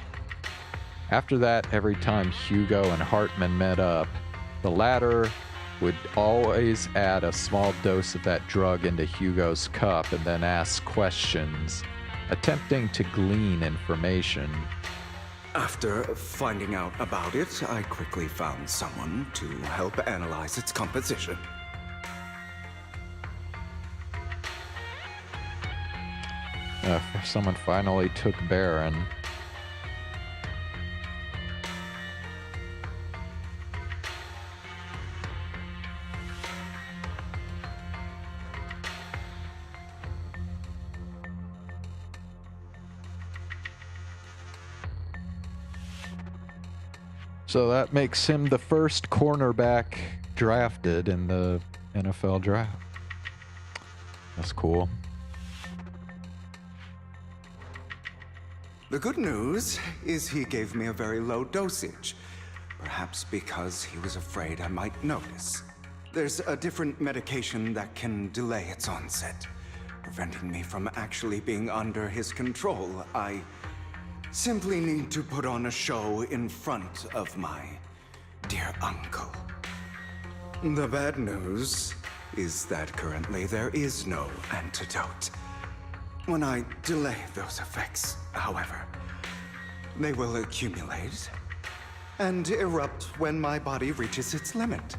After that, every time Hugo and Hartman met up, the latter would always add a small dose of that drug into Hugo's cup and then ask questions, attempting to glean information. After finding out about it, I quickly found someone to help analyze its composition. Someone finally took Baron. So that makes him the first cornerback drafted in the NFL draft. That's cool. The good news is he gave me a very low dosage, perhaps because he was afraid I might notice. There's a different medication that can delay its onset, preventing me from actually being under his control. I simply need to put on a show in front of my dear uncle. The bad news is that currently there is no antidote. When I delay those effects, however, they will accumulate and erupt when my body reaches its limit.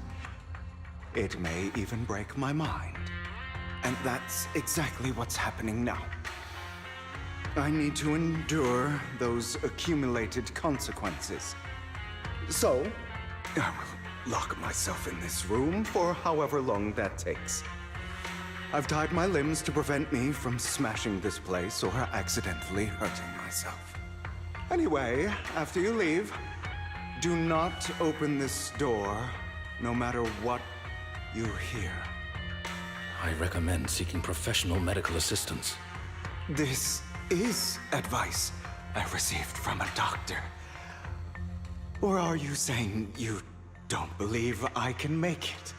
It may even break my mind. And that's exactly what's happening now. I need to endure those accumulated consequences. So, I will lock myself in this room for however long that takes. I've tied my limbs to prevent me from smashing this place or accidentally hurting myself. Anyway, after you leave, do not open this door, no matter what you hear. I recommend seeking professional medical assistance. This is advice I received from a doctor. Or are you saying you don't believe I can make it?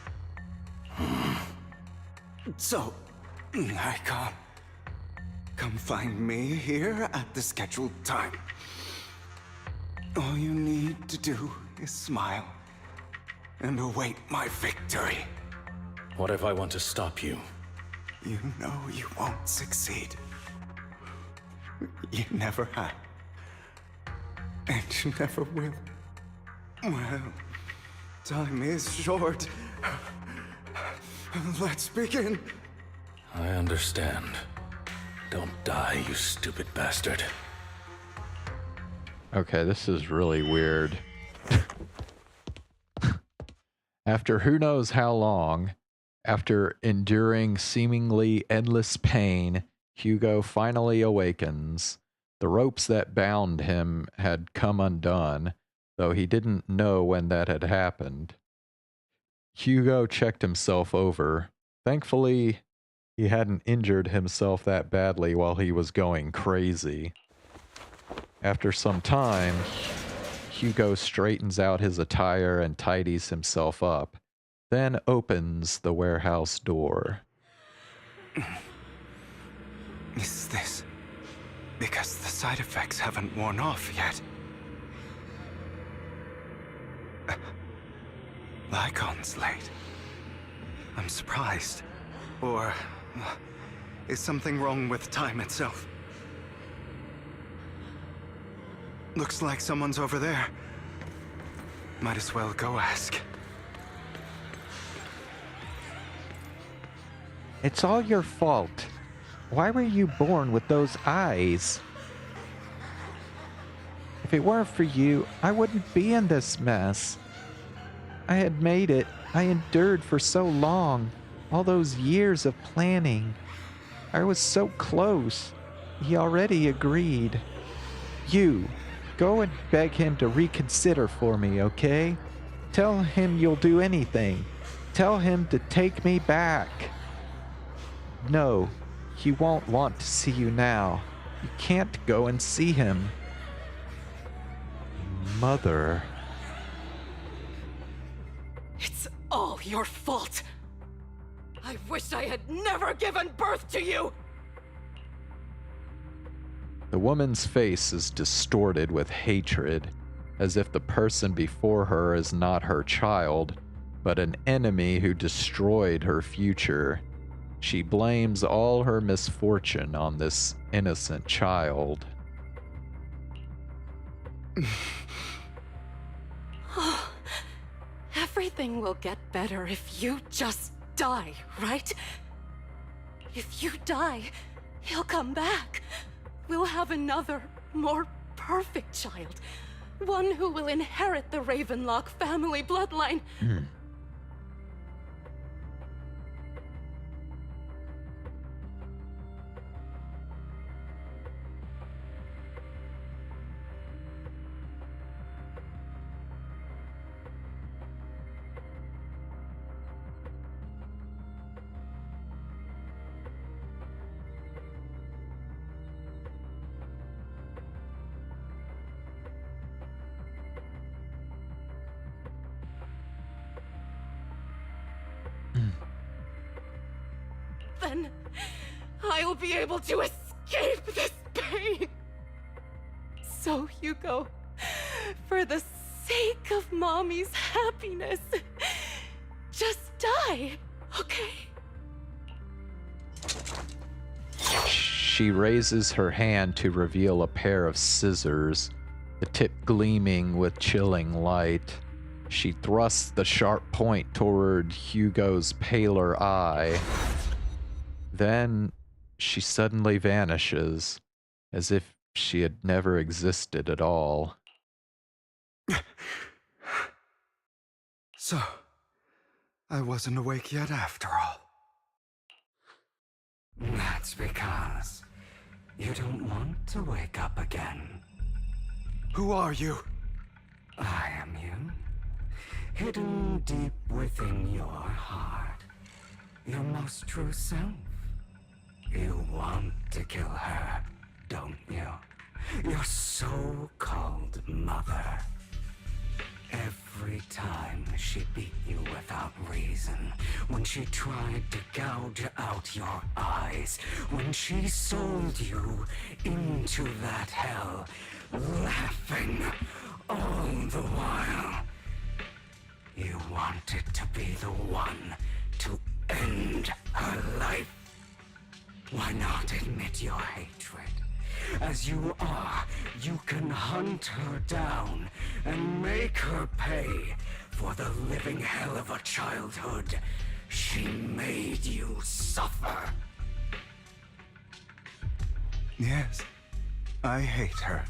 So, Lycon, come find me here at the scheduled time. All you need to do is smile, and await my victory. What if I want to stop you? You know you won't succeed. You never have. And you never will. Well, time is short. Let's begin. I understand. Don't die, you stupid bastard. Okay, this is really weird. After who knows how long, after enduring seemingly endless pain, Hugo finally awakens. The ropes that bound him had come undone, though he didn't know when that had happened. Hugo checked himself over. Thankfully, he hadn't injured himself that badly while he was going crazy. After some time, Hugo straightens out his attire and tidies himself up, then opens the warehouse door. Is this because the side effects haven't worn off yet? Lycon's late. I'm surprised. Or is something wrong with time itself? Looks like someone's over there. Might as well go ask. It's all your fault. Why were you born with those eyes? If it weren't for you, I wouldn't be in this mess. I had made it. I endured for so long. All those years of planning. I was so close. He already agreed. You, go and beg him to reconsider for me, okay? Tell him you'll do anything. Tell him to take me back. No, he won't want to see you now. You can't go and see him. Mother. It's all your fault. I wish I had never given birth to you! The woman's face is distorted with hatred, as if the person before her is not her child, but an enemy who destroyed her future. She blames all her misfortune on this innocent child. Everything will get better if you just die, right? If you die, he'll come back. We'll have another, more perfect child. One who will inherit the Ravenlock family bloodline. Then I'll be able to escape this pain. So, Hugo, for the sake of Mommy's happiness, just die, okay? She raises her hand to reveal a pair of scissors, the tip gleaming with chilling light. She thrusts the sharp point toward Hugo's paler eye. Then she suddenly vanishes, as if she had never existed at all. So, I wasn't awake yet after all. That's because you don't want to wake up again. Who are you? I am you. Hidden deep within your heart. Your most true self. You want to kill her, don't you? Your so-called mother. Every time she beat you without reason, when she tried to gouge out your eyes, when she sold you into that hell, laughing all the while. You wanted to be the one to end her life. Why not admit your hatred? As you are, you can hunt her down and make her pay for the living hell of a childhood she made you suffer. Yes, I hate her.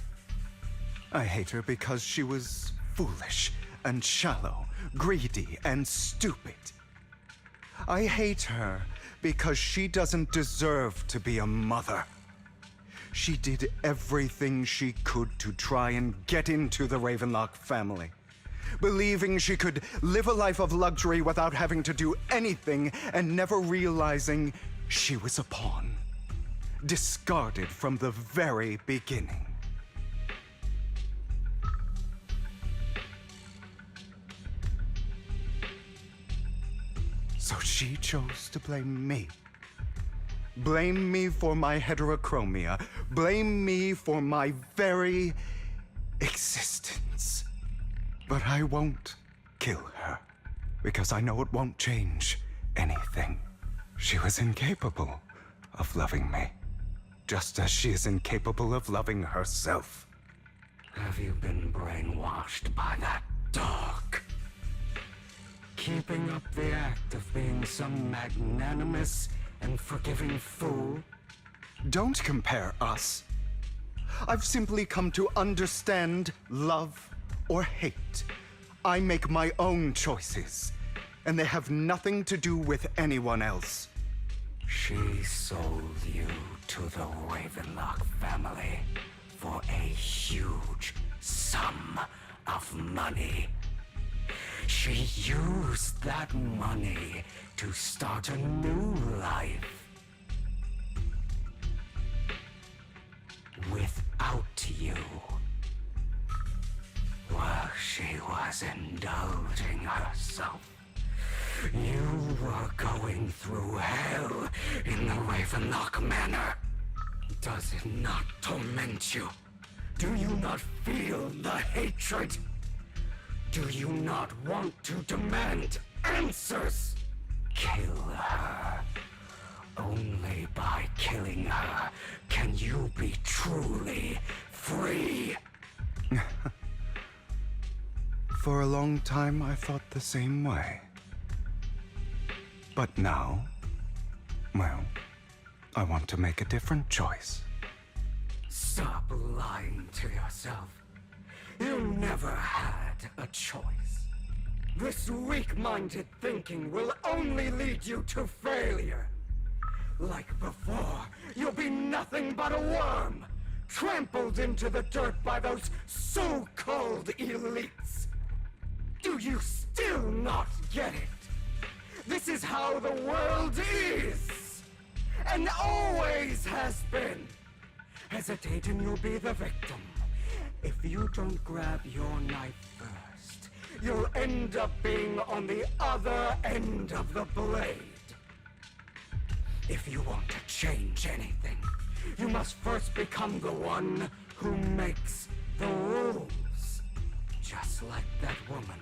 I hate her because she was foolish and shallow, greedy and stupid. I hate her because she doesn't deserve to be a mother. She did everything she could to try and get into the Ravenlock family, believing she could live a life of luxury without having to do anything and never realizing she was a pawn, discarded from the very beginning. So she chose to blame me. Blame me for my heterochromia. Blame me for my very existence. But I won't kill her, because I know it won't change anything. She was incapable of loving me, just as she is incapable of loving herself. Have you been brainwashed by that dog? Keeping up the act of being some magnanimous and forgiving fool? Don't compare us. I've simply come to understand love or hate. I make my own choices, and they have nothing to do with anyone else. She sold you to the Ravenlock family for a huge sum of money. She used that money to start a new life. Without you. While she was indulging herself, you were going through hell in the Ravenlock Manor. Does it not torment you? Do you not feel the hatred? Do you not want to demand answers? Kill her. Only by killing her can you be truly free. For a long time, I thought the same way. But now, well, I want to make a different choice. Stop lying to yourself. You never had a choice. This weak-minded thinking will only lead you to failure. Like before, you'll be nothing but a worm, trampled into the dirt by those so-called elites. Do you still not get it? This is how the world is, and always has been. Hesitate and you'll be the victim. If you don't grab your knife first, you'll end up being on the other end of the blade. If you want to change anything, you must first become the one who makes the rules. Just like that woman.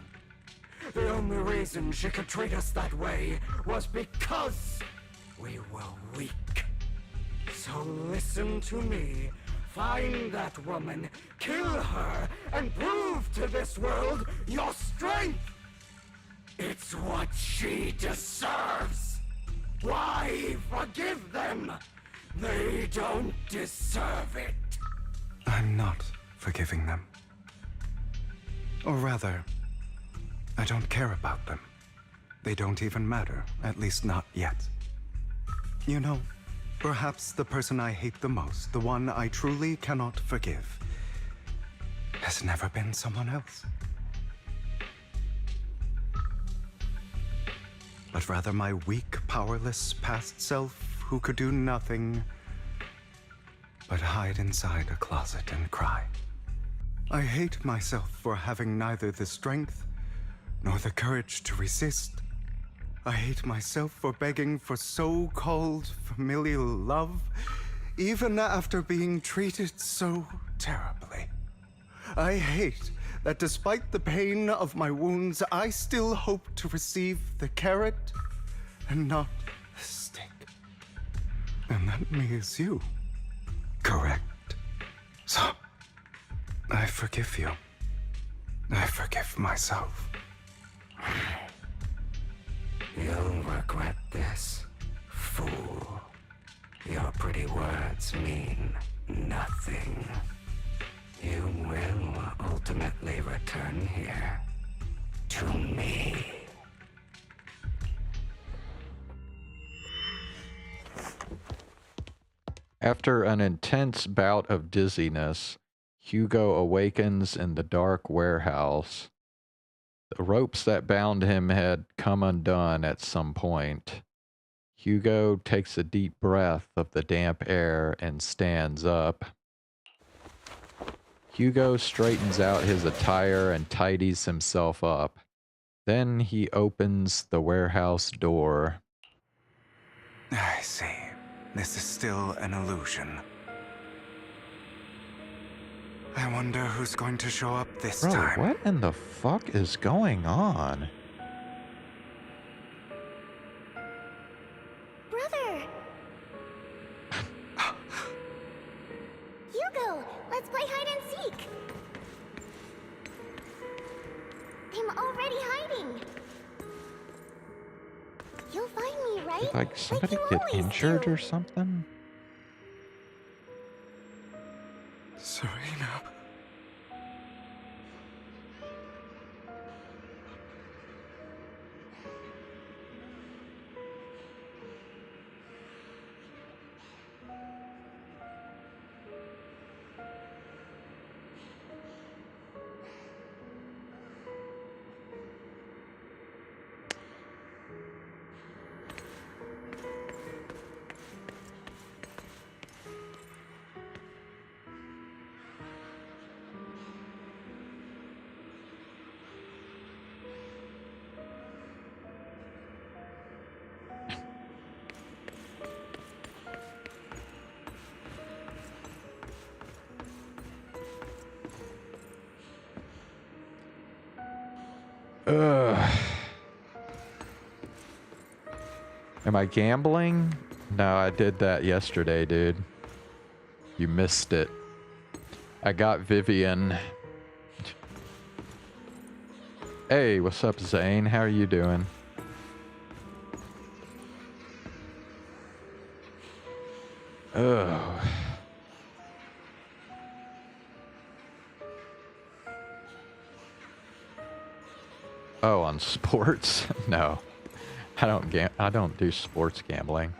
The only reason she could treat us that way was because we were weak. So listen to me. Find that woman, kill her, and prove to this world your strength! It's what she deserves! Why forgive them? They don't deserve it! I'm not forgiving them. Or rather, I don't care about them. They don't even matter, at least not yet. You know, perhaps the person I hate the most, the one I truly cannot forgive, has never been someone else. But rather my weak, powerless past self who could do nothing but hide inside a closet and cry. I hate myself for having neither the strength nor the courage to resist. I hate myself for begging for so-called familial love, even after being treated so terribly. I hate that despite the pain of my wounds, I still hope to receive the carrot and not the stick. And that me is you, correct? So, I forgive you. I forgive myself. You'll regret this, fool. Your pretty words mean nothing. You will ultimately return here to me. After an intense bout of dizziness, Hugo awakens in the dark warehouse. The ropes that bound him had come undone at some point. Hugo takes a deep breath of the damp air and stands up. Hugo straightens out his attire and tidies himself up. Then he opens the warehouse door. I see. This is still an illusion. I wonder who's going to show up this Bro, time. what in the fuck is going on? Brother! Hugo, let's play hide and seek! I'm already hiding! You'll find me, right? Did like somebody you get always injured do. or something? Serena. Ugh. Am I gambling? No, I did that yesterday, dude. You missed it. I got Vivian. Hey, what's up, Zane? How are you doing? Ugh. Oh, on sports? No. I don't do sports gambling.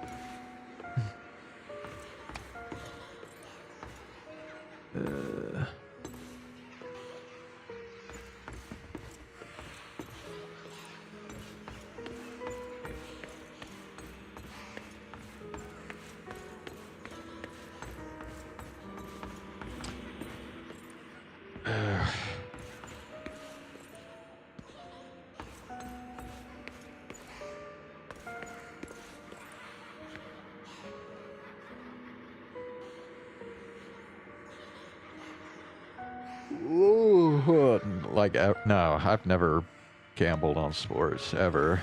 Ooh, like, no, I've never gambled on sports, ever.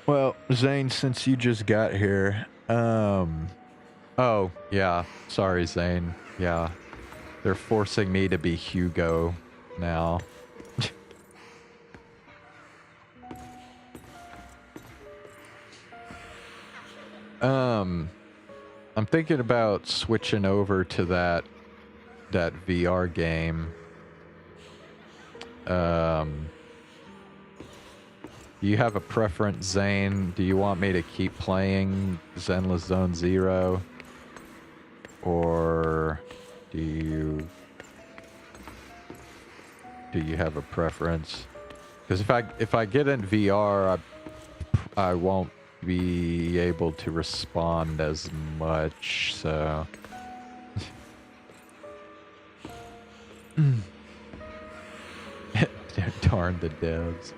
Well, Zane, since you just got here, oh, yeah, sorry, Zane, yeah. They're forcing me to be Hugo now. I'm thinking about switching over to that VR game. Do you have a preference, Zane? Do you want me to keep playing Zenless Zone Zero? Or do you have a preference? Because if I get in VR, I won't be able to respond as much, so Darn the devs.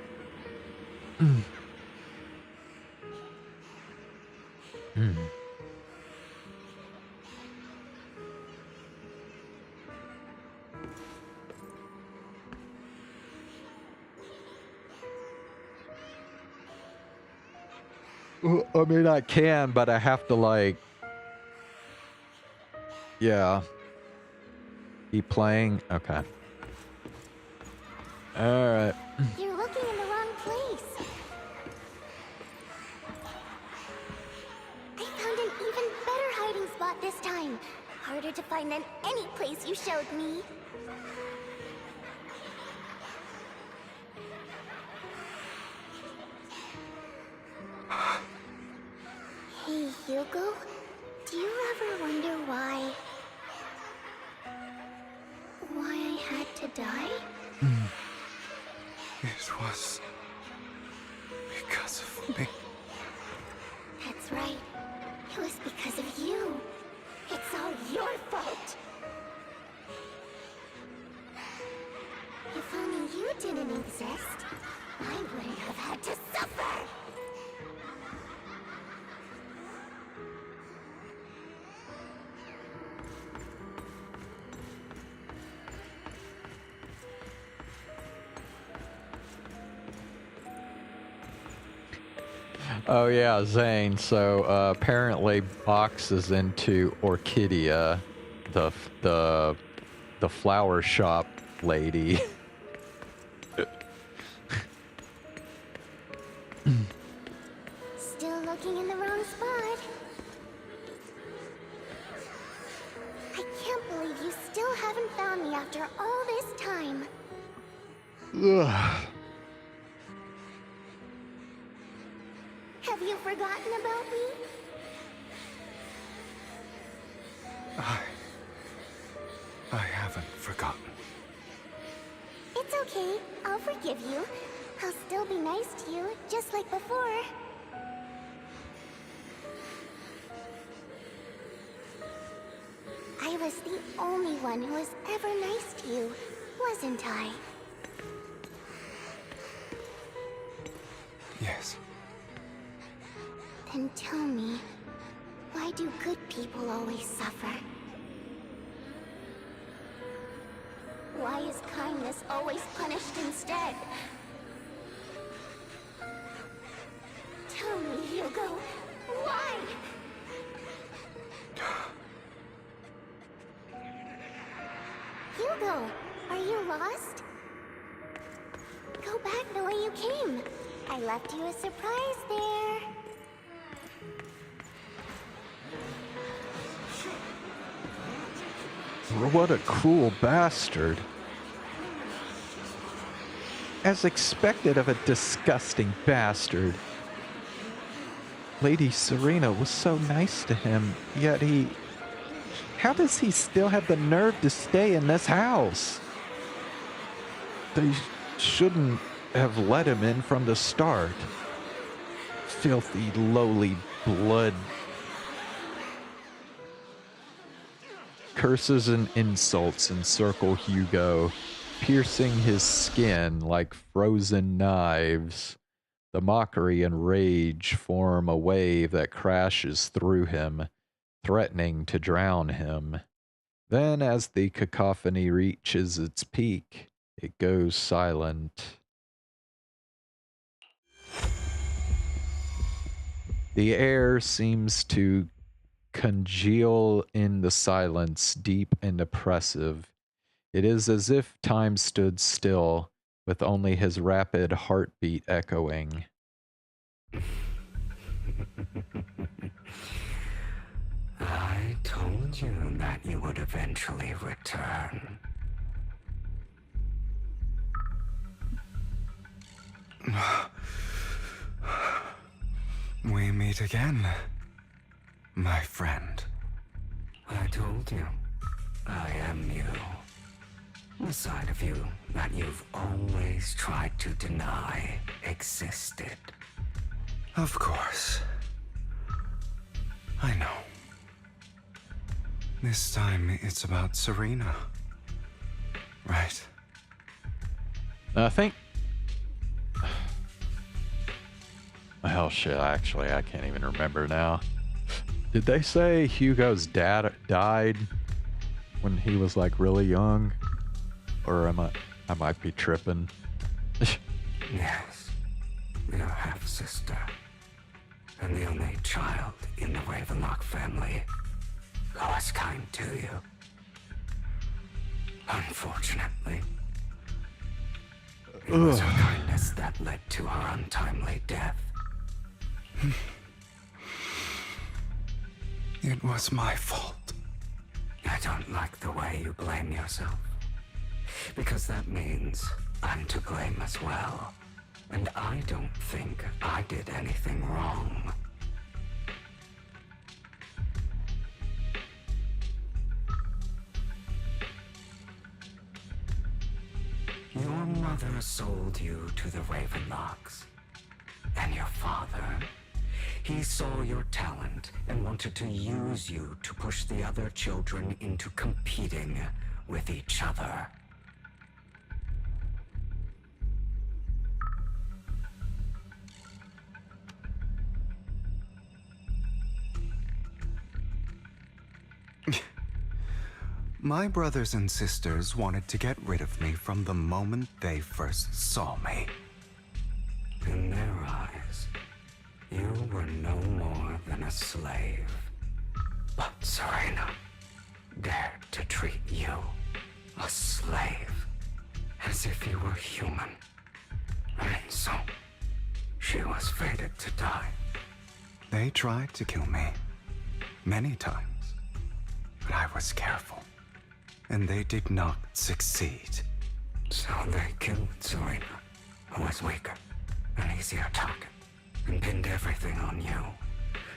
I mean, I can, but I have to, like... Yeah. Keep playing? Okay. Alright. You're looking in the wrong place. I found an even better hiding spot this time. Harder to find than any place you showed me. Hey, Hugo. Do you ever wonder why I had to die? It was because of me. That's right. It was because of you. It's all your fault. If only you didn't exist, I wouldn't have had to suffer. Oh yeah, Zane. So apparently Box is into Orchidea, the flower shop lady. Still looking in the wrong spot. I can't believe you still haven't found me after all this time. Ugh. Have you forgotten about me? I haven't forgotten. It's okay. I'll forgive you. I'll still be nice to you, just like before. I was the only one who was ever nice to you, wasn't I? Yes. Then tell me, why do good people always suffer? Why is kindness always punished instead? Tell me, Hugo, why? Hugo, are you lost? Go back the way you came. I left you a surprise there. What a cruel bastard. As expected of a disgusting bastard. Lady Serena was so nice to him, yet he... How does he still have the nerve to stay in this house? They shouldn't have let him in from the start. Filthy, lowly blood. Curses and insults encircle Hugo, piercing his skin like frozen knives. The mockery and rage form a wave that crashes through him, threatening to drown him. Then, as the cacophony reaches its peak, it goes silent. The air seems to congeal in the silence, deep and oppressive. It is as if time stood still, with only his rapid heartbeat echoing. I told you that you would eventually return. We meet again, my friend. I told you, I am you. The side of you that you've always tried to deny existed. Of course. I know. This time it's about Serena. Right? I think Oh shit, actually, I can't even remember now. Did they say Hugo's dad died when he was like really young? Or I might be tripping. Yes, your half-sister, and the only child in the Ravenlock family who was kind to you. Unfortunately, it was her kindness that led to her untimely death. It was my fault. I don't like the way you blame yourself, because that means I'm to blame as well. And I don't think I did anything wrong. Your mother sold you to the Ravenlocks. And your father, he saw your talent and wanted to use you to push the other children into competing with each other. My brothers and sisters wanted to get rid of me from the moment they first saw me. In their eyes, you were no more than a slave. But Serena dared to treat you, a slave, as if you were human. And so, she was fated to die. They tried to kill me many times, but I was careful. And they did not succeed. So they killed Serena, who was weaker, an easier target, and pinned everything on you.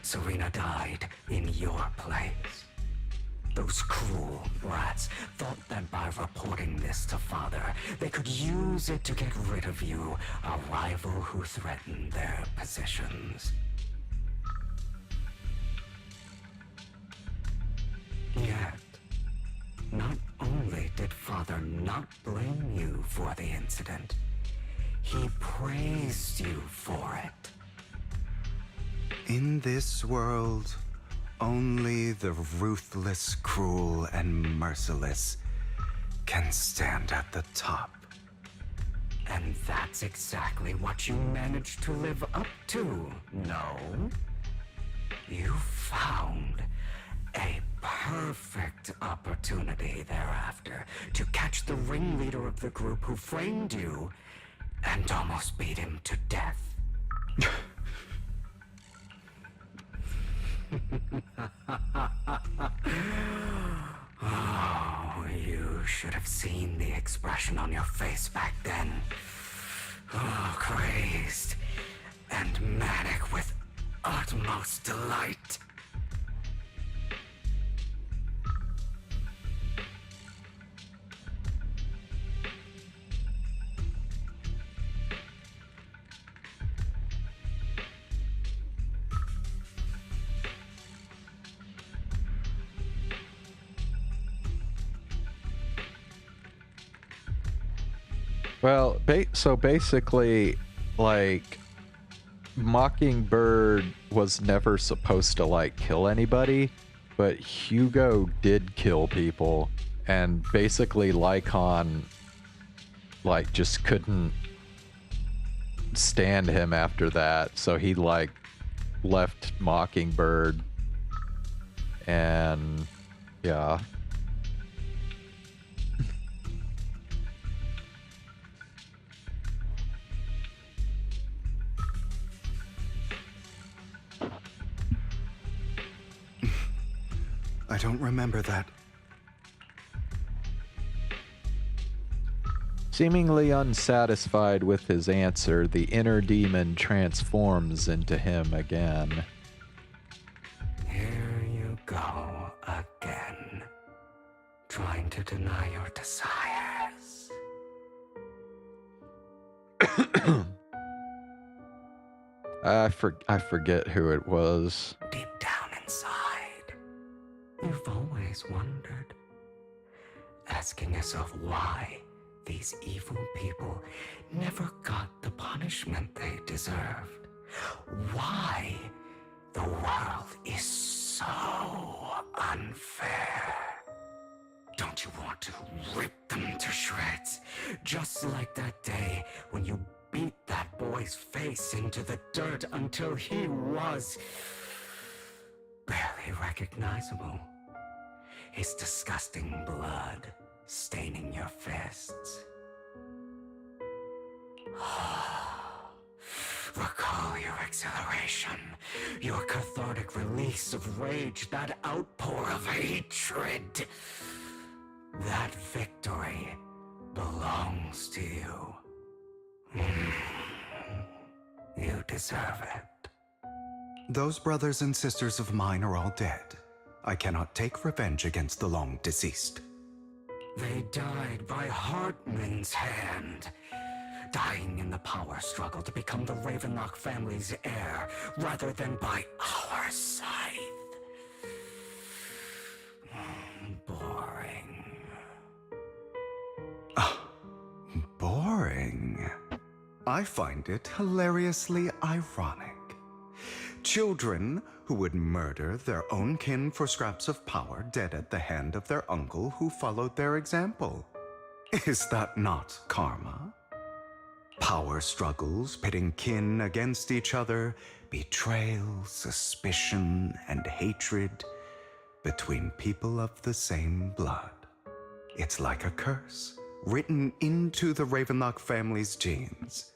Serena died in your place. Those cruel brats thought that by reporting this to Father, they could use it to get rid of you, a rival who threatened their positions. Yet, not only did Father not blame you for the incident, he praised you for it. In this world, only the ruthless, cruel, and merciless can stand at the top. And that's exactly what you managed to live up to, no? You found a perfect opportunity thereafter to catch the ringleader of the group who framed you and almost beat him to death. Oh, you should have seen the expression on your face back then. Oh, crazed and manic with utmost delight. Well, so basically, like, Mockingbird was never supposed to, like, kill anybody, but Hugo did kill people, and basically Lycon, like, just couldn't stand him after that, so he, like, left Mockingbird, and, yeah. I don't remember that. Seemingly unsatisfied with his answer, the inner demon transforms into him again. Here you go again, trying to deny your desires. I forget who it was. Deep down inside, you've always wondered, asking yourself why these evil people never got the punishment they deserved, Why the world is so unfair. Don't you want to rip them to shreds? Just like that day when you beat that boy's face into the dirt until he was barely recognizable. His disgusting blood staining your fists. Recall your exhilaration, your cathartic release of rage, that outpour of hatred. That victory belongs to you. You deserve it. Those brothers and sisters of mine are all dead. I cannot take revenge against the long deceased. They died by Hartman's hand, dying in the power struggle to become the Ravenlock family's heir, rather than by our scythe. Boring. Boring. I find it hilariously ironic. Children who would murder their own kin for scraps of power dead at the hand of their uncle who followed their example. Is that not karma? Power struggles pitting kin against each other, betrayal, suspicion, and hatred between people of the same blood. It's like a curse, written into the Ravenlock family's genes.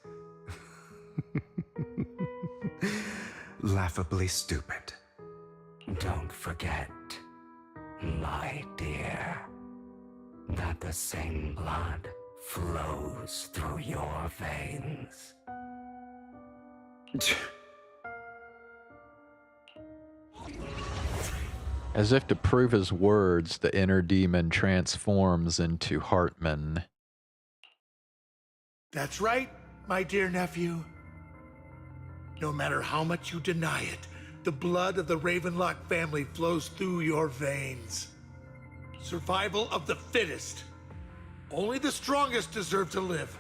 Laughably stupid. Don't forget, my dear, that the same blood flows through your veins. As if to prove his words, the inner demon transforms into Hartman. That's right, my dear nephew. No matter how much you deny it, the blood of the Ravenlock family flows through your veins. Survival of the fittest. Only the strongest deserve to live.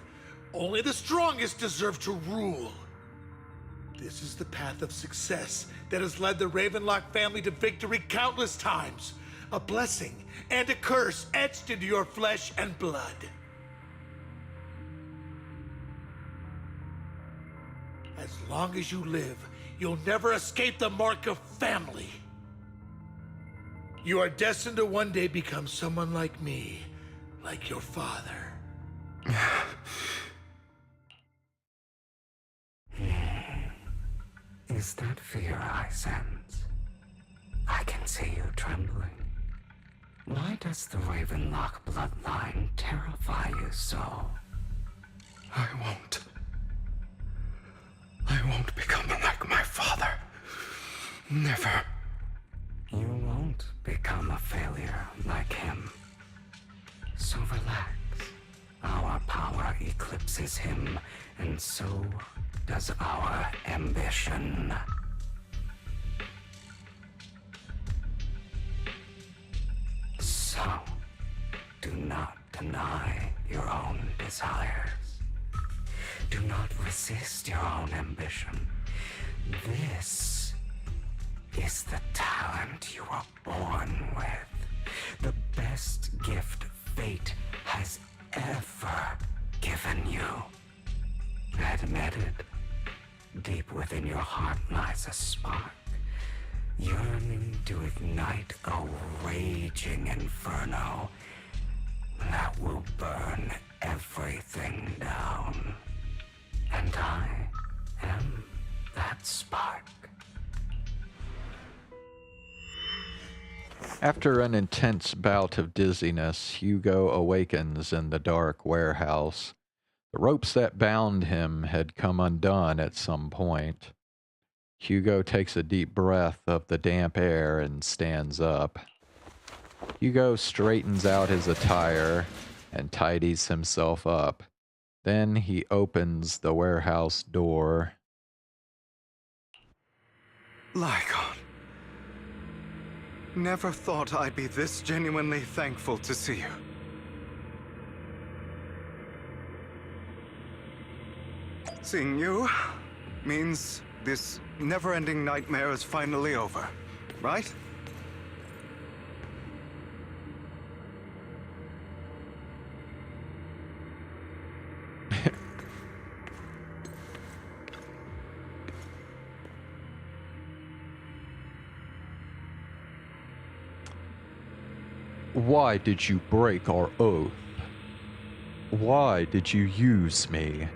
Only the strongest deserve to rule. This is the path of success that has led the Ravenlock family to victory countless times. A blessing and a curse etched into your flesh and blood. As long as you live, you'll never escape the mark of family. You are destined to one day become someone like me, like your father. Is that fear I sense? I can see you trembling. Why does the Ravenlock bloodline terrify you so? I won't become like my father. Never. You won't become a failure like him. So relax. Our power eclipses him, and so does our ambition. So, do not deny your own desires. Do not resist your own ambition. This is the talent you were born with. The best gift fate has ever given you. Admit it. Deep within your heart lies a spark, yearning to ignite a raging inferno that will burn everything down. And I am that spark. After an intense bout of dizziness, Hugo awakens in the dark warehouse. The ropes that bound him had come undone at some point. Hugo takes a deep breath of the damp air and stands up. Hugo straightens out his attire and tidies himself up. Then he opens the warehouse door. Lygon. Never thought I'd be this genuinely thankful to see you. Seeing you means this never-ending nightmare is finally over, right? Why did you break our oath? Why did you use me?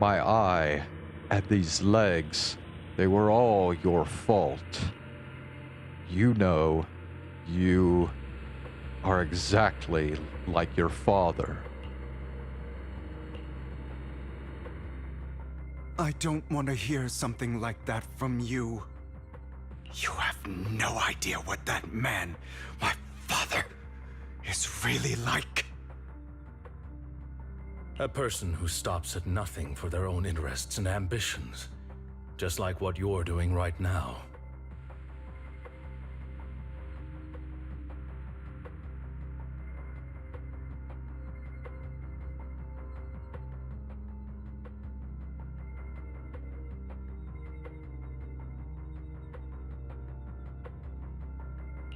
My eye and these legs, they were all your fault. You know, you are exactly like your father. I don't want to hear something like that from you. You have no idea what that man, my father, is really like. A person who stops at nothing for their own interests and ambitions. Just like what you're doing right now.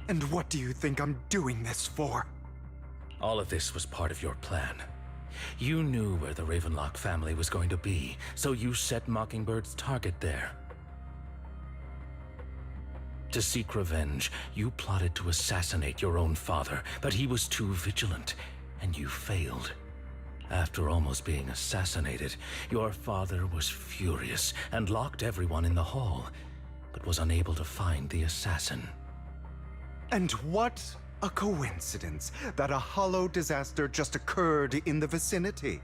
And what do you think I'm doing this for? All of this was part of your plan. You knew where the Ravenlock family was going to be, so you set Mockingbird's target there. To seek revenge, you plotted to assassinate your own father, but he was too vigilant, and you failed. After almost being assassinated, your father was furious and locked everyone in the hall, but was unable to find the assassin. And what a coincidence that a hollow disaster just occurred in the vicinity.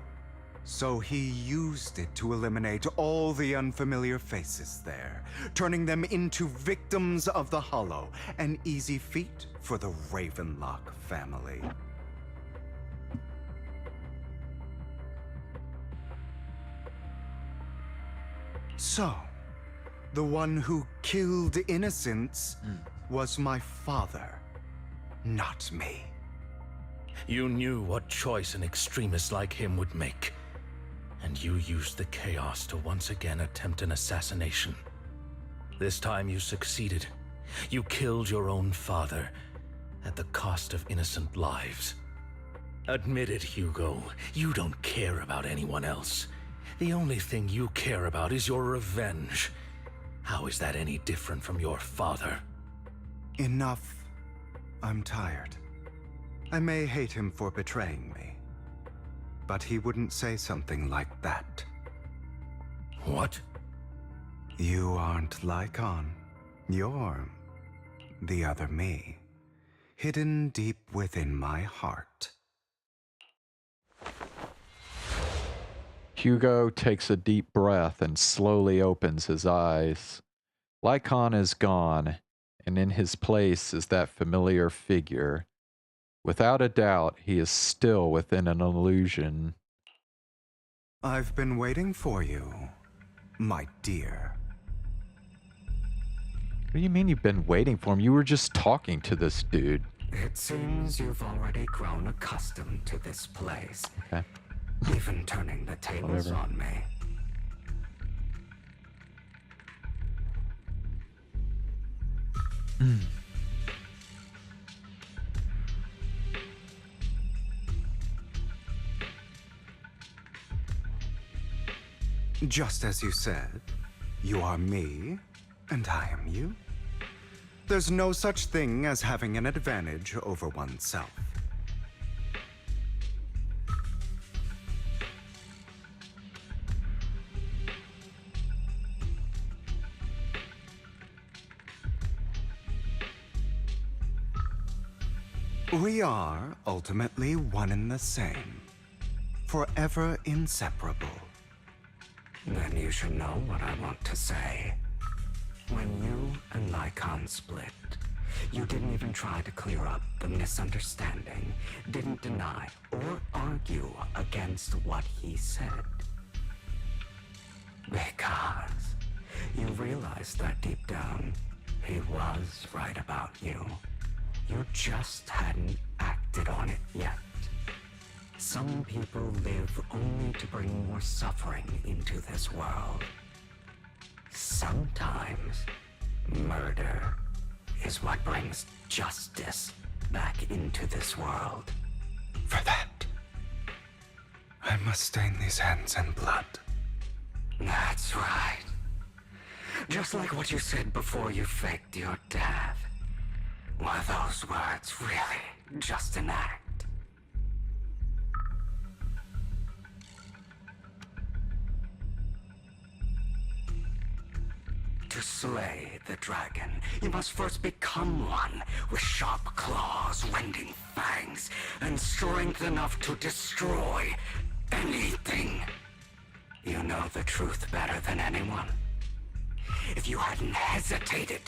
So he used it to eliminate all the unfamiliar faces there, turning them into victims of the hollow, an easy feat for the Ravenlock family. So, the one who killed innocents was my father, not me. You knew what choice an extremist like him would make, and you used the chaos to once again attempt an assassination. This time you succeeded. You killed your own father at the cost of innocent lives. Admit it, Hugo. You don't care about anyone else. The only thing you care about is your revenge. How is that any different from your father? Enough. I'm tired. I may hate him for betraying me, but he wouldn't say something like that. What? You aren't Lycon. You're the other me, hidden deep within my heart. Hugo takes a deep breath and slowly opens his eyes. Lycon is gone, and in his place is that familiar figure. Without a doubt, he is still within an illusion. I've been waiting for you, my dear. What do you mean you've been waiting for him? You were just talking to this dude. It seems you've already grown accustomed to this place. Okay. Even turning the tables on me. Just as you said, you are me, and I am you. There's no such thing as having an advantage over oneself. We are ultimately one and the same, forever inseparable. Then you should know what I want to say. When you and Lycon split, you didn't even try to clear up the misunderstanding, didn't deny or argue against what he said. Because you realized that deep down, he was right about you. You just hadn't acted on it yet. Some people live only to bring more suffering into this world. sometimes murder is what brings justice back into this world. For that, I must stain these hands in blood. That's right. Just like what you said before you faked your death. Were those words really just an act? To slay the dragon, you must first become one with sharp claws, rending fangs, and strength enough to destroy anything. You know the truth better than anyone. If you hadn't hesitated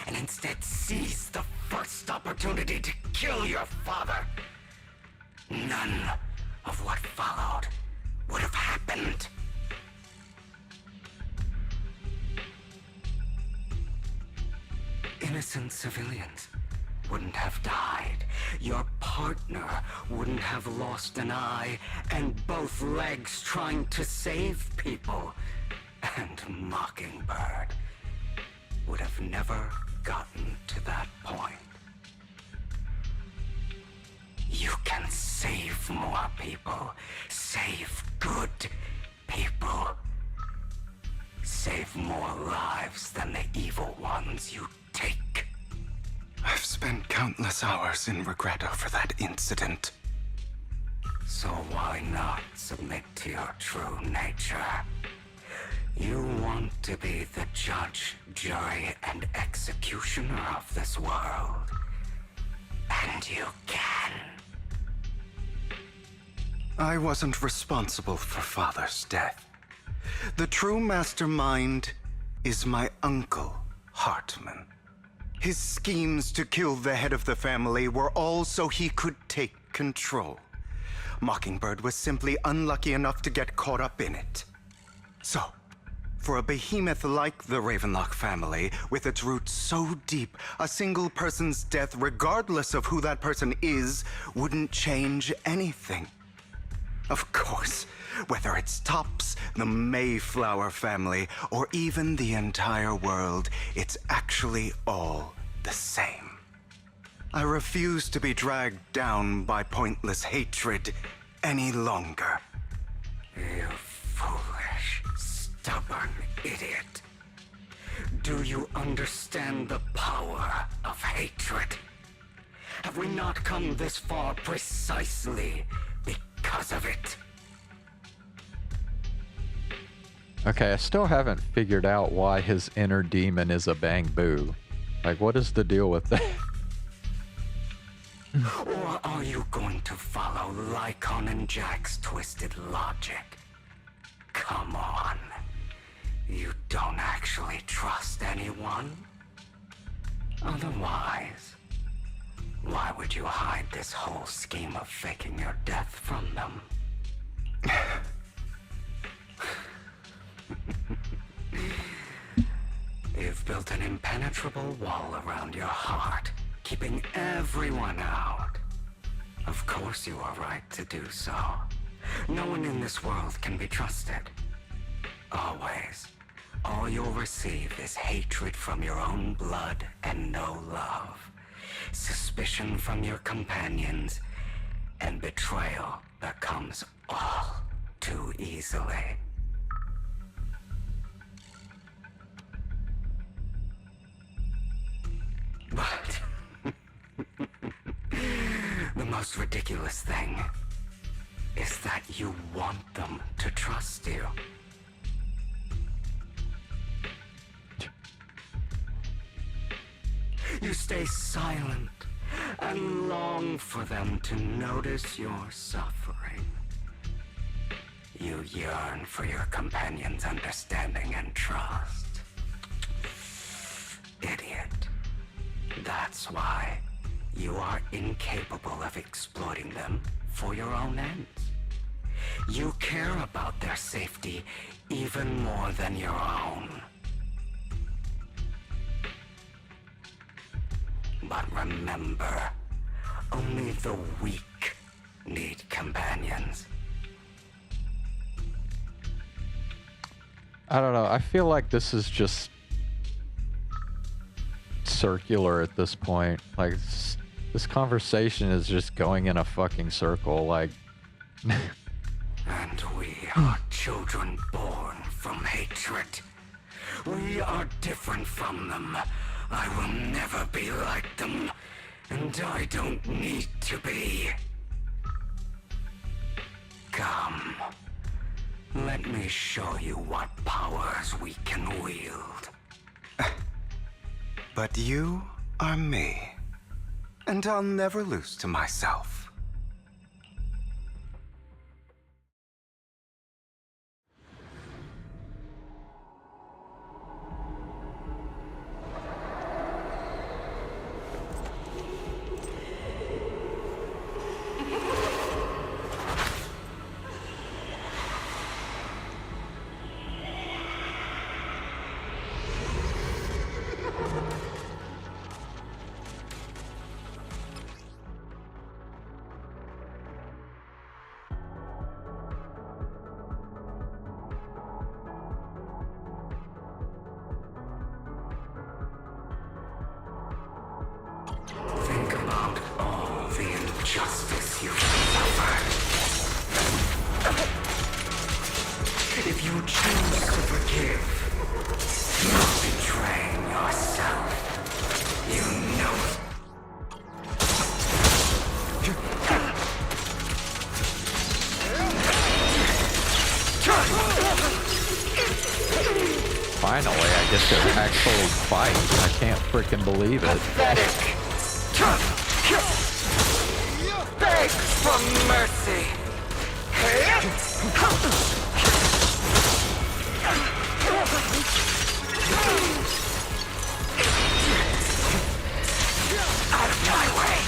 and instead seized the first opportunity to kill your father, none of what followed would have happened. Innocent civilians wouldn't have died. Your partner wouldn't have lost an eye and both legs trying to save people. And Mockingbird would have never gotten to that point. You can save more people. Save good people. Save more lives than the evil ones you take. I've spent countless hours in regret over that incident. So why not submit to your true nature? You want to be the judge, jury, and executioner of this world. And you can. I wasn't responsible for Father's death. The true mastermind is my uncle, Hartman. His schemes to kill the head of the family were all so he could take control. Mockingbird was simply unlucky enough to get caught up in it. So, for a behemoth like the Ravenlock family, with its roots so deep, a single person's death, regardless of who that person is, wouldn't change anything. Of course, whether it's Tops, the Mayflower family, or even the entire world, it's actually all the same. I refuse to be dragged down by pointless hatred any longer. You foolish, stubborn idiot. Do you understand the power of hatred? Have we not come this far precisely because of it? Okay, I still haven't figured out why his inner demon is a bang boo. Like, what is the deal with that? Or are you going to follow Lycon and Jack's twisted logic? Come on. You don't actually trust anyone? Otherwise, why would you hide this whole scheme of faking your death from them? You've built an impenetrable wall around your heart, keeping everyone out. Of course you are right to do so. No one in this world can be trusted. Always. All you'll receive is hatred from your own blood and no love. Suspicion from your companions, and betrayal that comes all too easily. But the most ridiculous thing is that you want them to trust you. You stay silent and long for them to notice your suffering. You yearn for your companion's understanding and trust. Idiot. That's why you are incapable of exploiting them for your own ends. You care about their safety even more than your own. But remember, only the weak need companions. I don't know. I feel like this is just circular at this point. Like, this conversation is just going in a fucking circle. Like, And we are children born from hatred. We are different from them. I will never be like them. And I don't need to be. Come. Let me show you what powers we can wield. But you are me. And I'll never lose to myself. Think about all the injustice you've suffered. If you choose to forgive, you're betraying yourself. You know it. finally, I get to actually fight. I can't freaking believe it. Pathetic. Beg for mercy. Out of my way.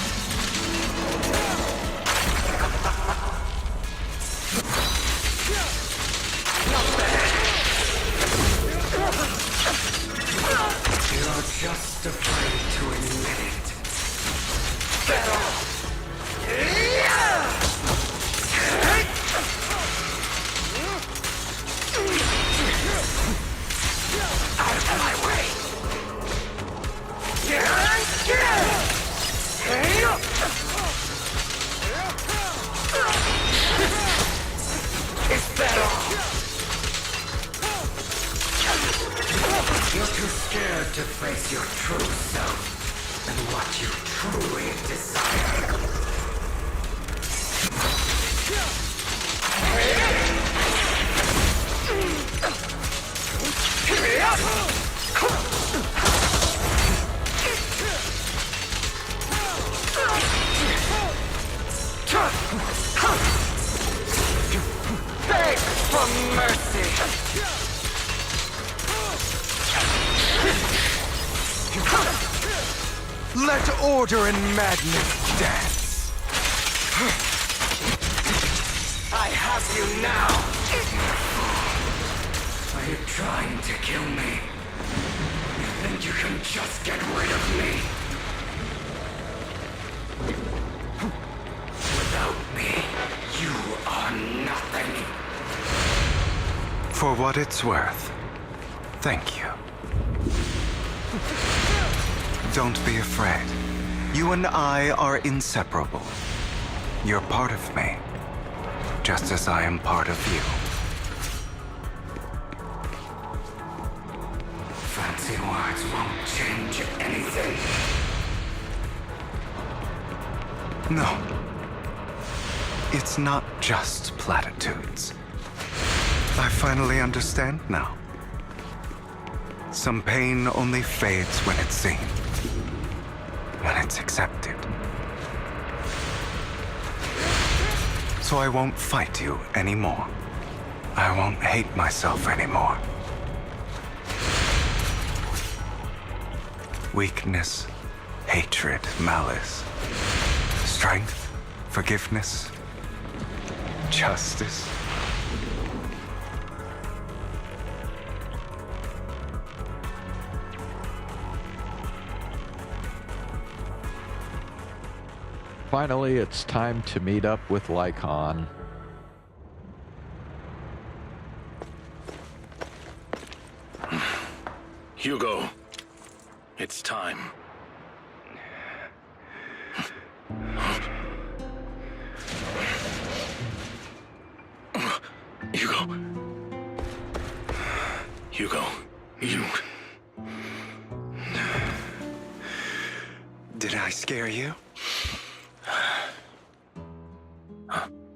You're just afraid to admit it. Get off! Out of my way! Is that all? You're too scared to face your true self and what you truly desire. Beg for mercy. Let order and madness dance. I have you now. Are you trying to kill me? You think you can just get rid of me? Without me, you are nothing. For what it's worth, thank you. Don't be afraid. You and I are inseparable. You're part of me, just as I am part of you. Fancy words won't change anything. No. It's not just platitudes. I finally understand now. Some pain only fades when it's seen. When it's accepted. So I won't fight you anymore. I won't hate myself anymore. Weakness, hatred, malice, strength, forgiveness, justice. Finally, it's time to meet up with Lycon. Hugo, it's time. Hugo. Hugo, you... Did I scare you?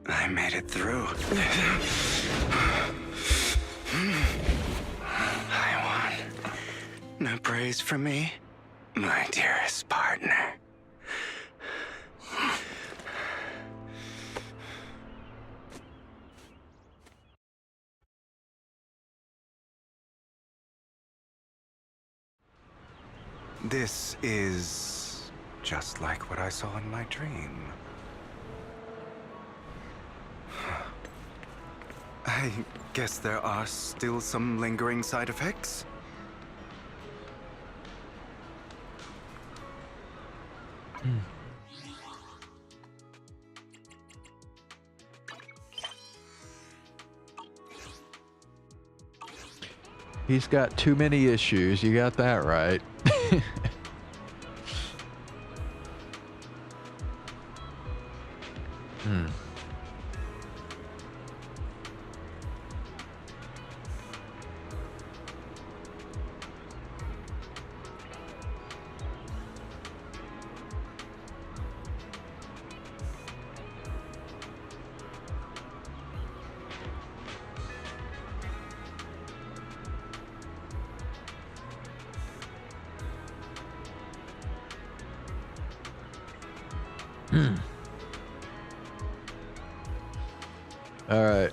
I made it through. I won. No praise from me, my dearest partner. This is just like what I saw in my dream. I guess there are still some lingering side effects. He's got too many issues. You got that right. All right.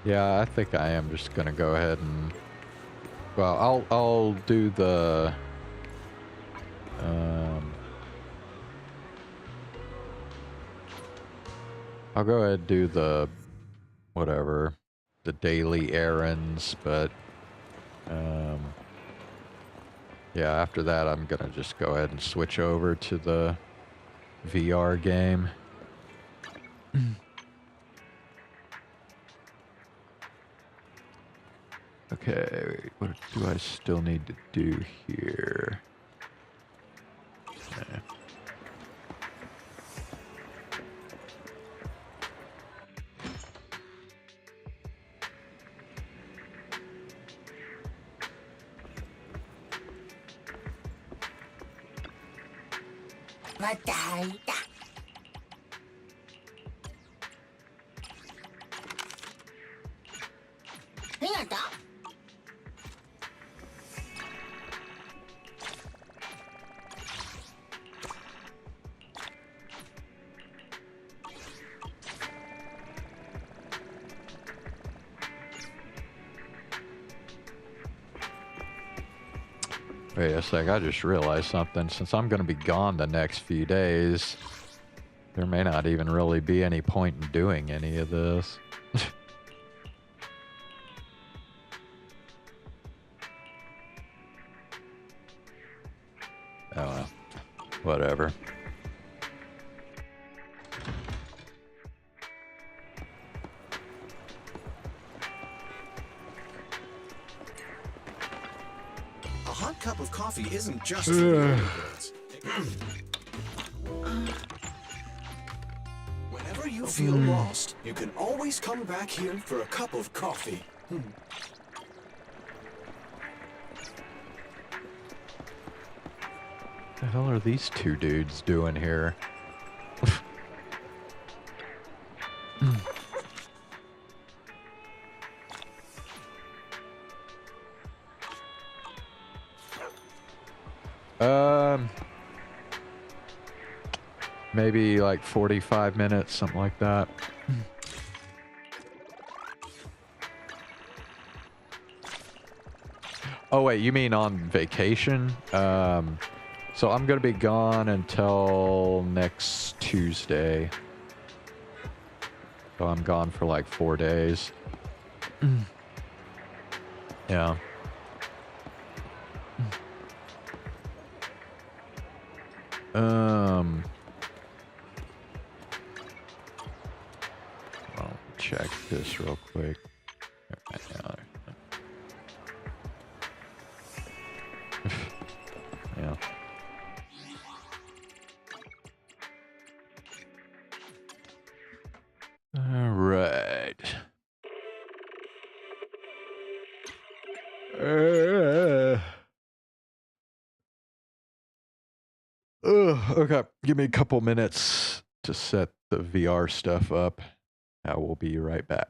Yeah, I think I am just gonna go ahead and, well, I'll do the I'll go ahead and do the whatever, the daily errands, but yeah, after that I'm gonna just go ahead and switch over to the VR game. Okay, what do I still need to do here? Okay. Wait a sec, I just realized something. Since I'm going to be gone the next few days, there may not even really be any point in doing any of this. Oh well, whatever. A hot cup of coffee isn't just for the birds. Whenever you feel lost, you can always come back here for a cup of coffee. What the hell are these two dudes doing here? Maybe like 45 minutes, something like that. Oh wait, you mean on vacation? So I'm gonna be gone until next Tuesday. So I'm gone for like 4 days. Yeah. check this real quick. Yeah. All right. Okay, give me a couple minutes to set the VR stuff up. I will be right back.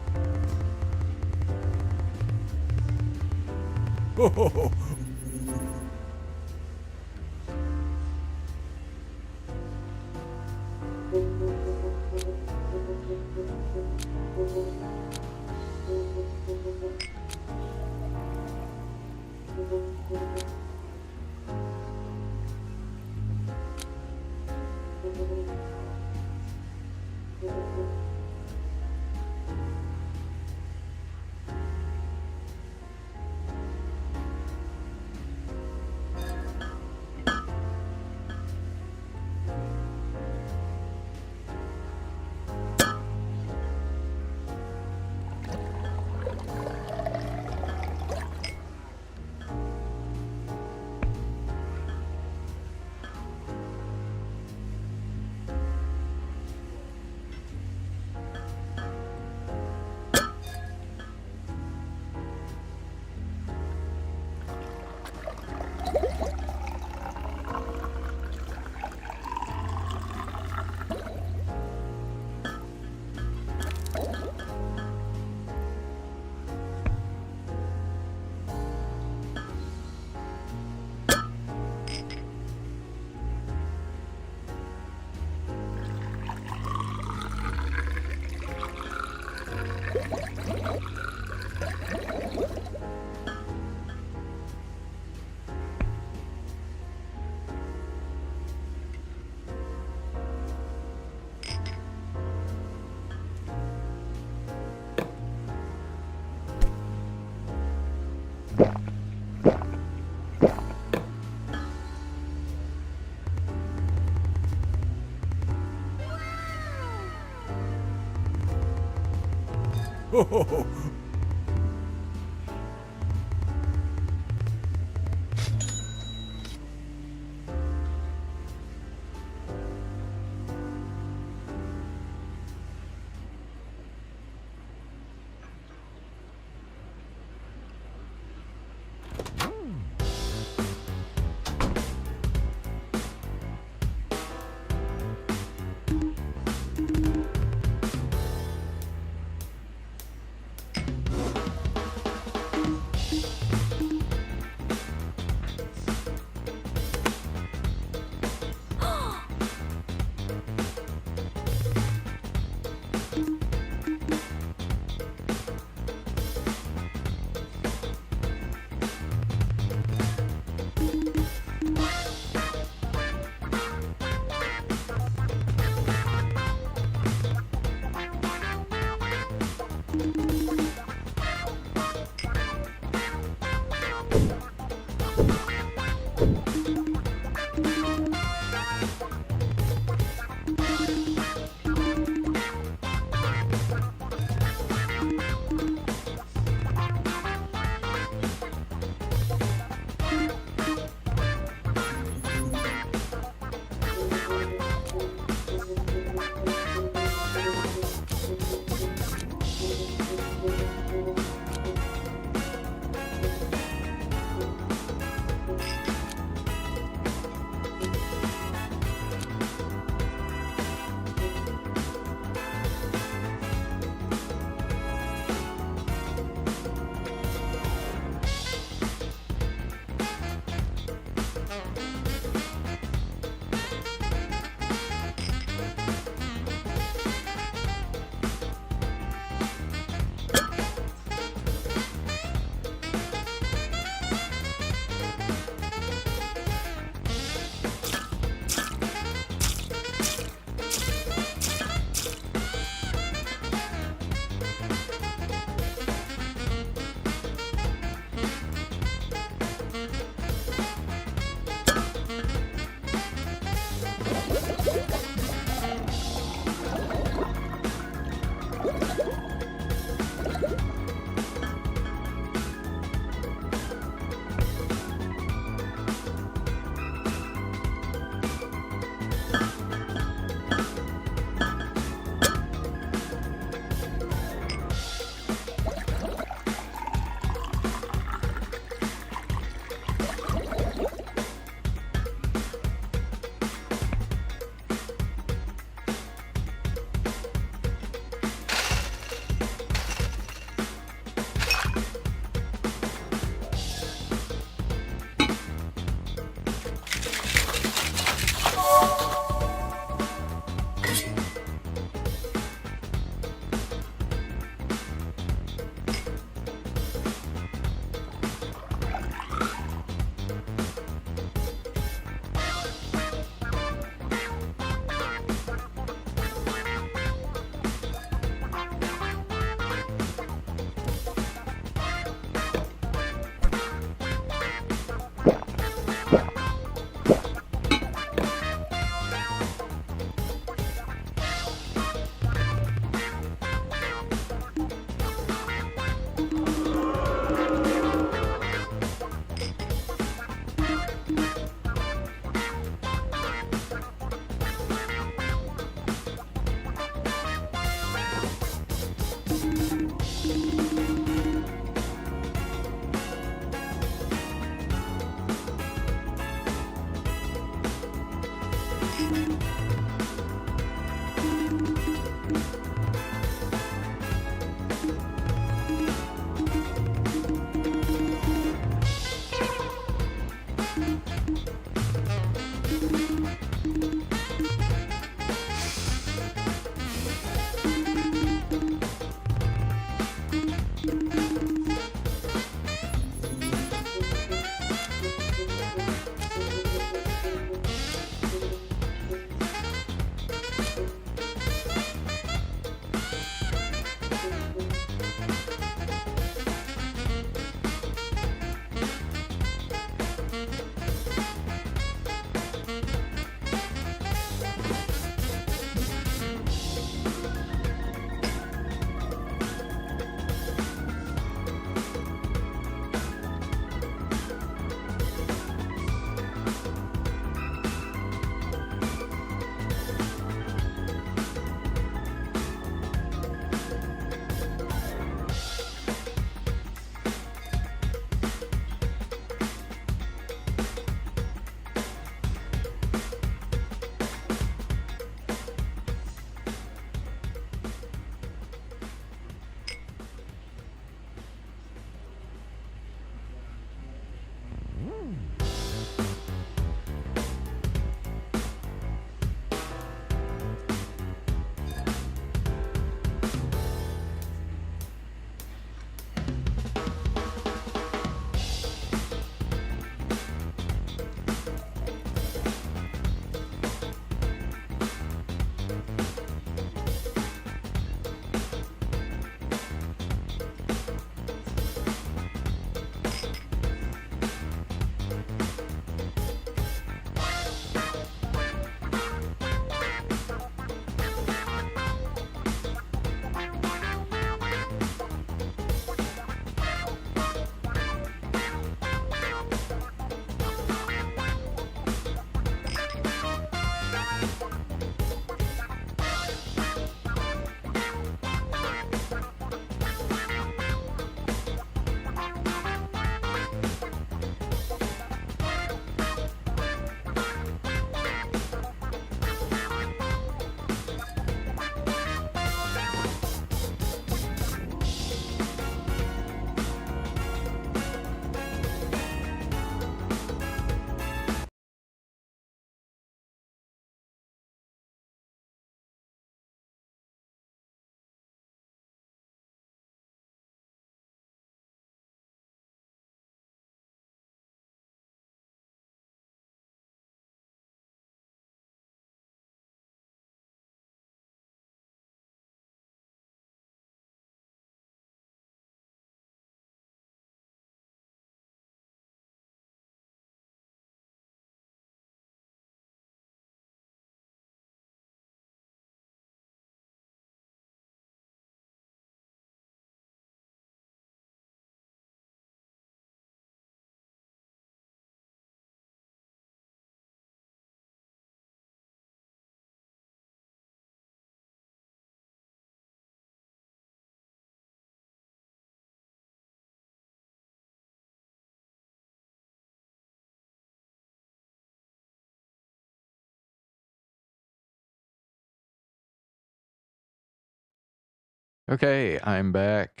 Okay, I'm back.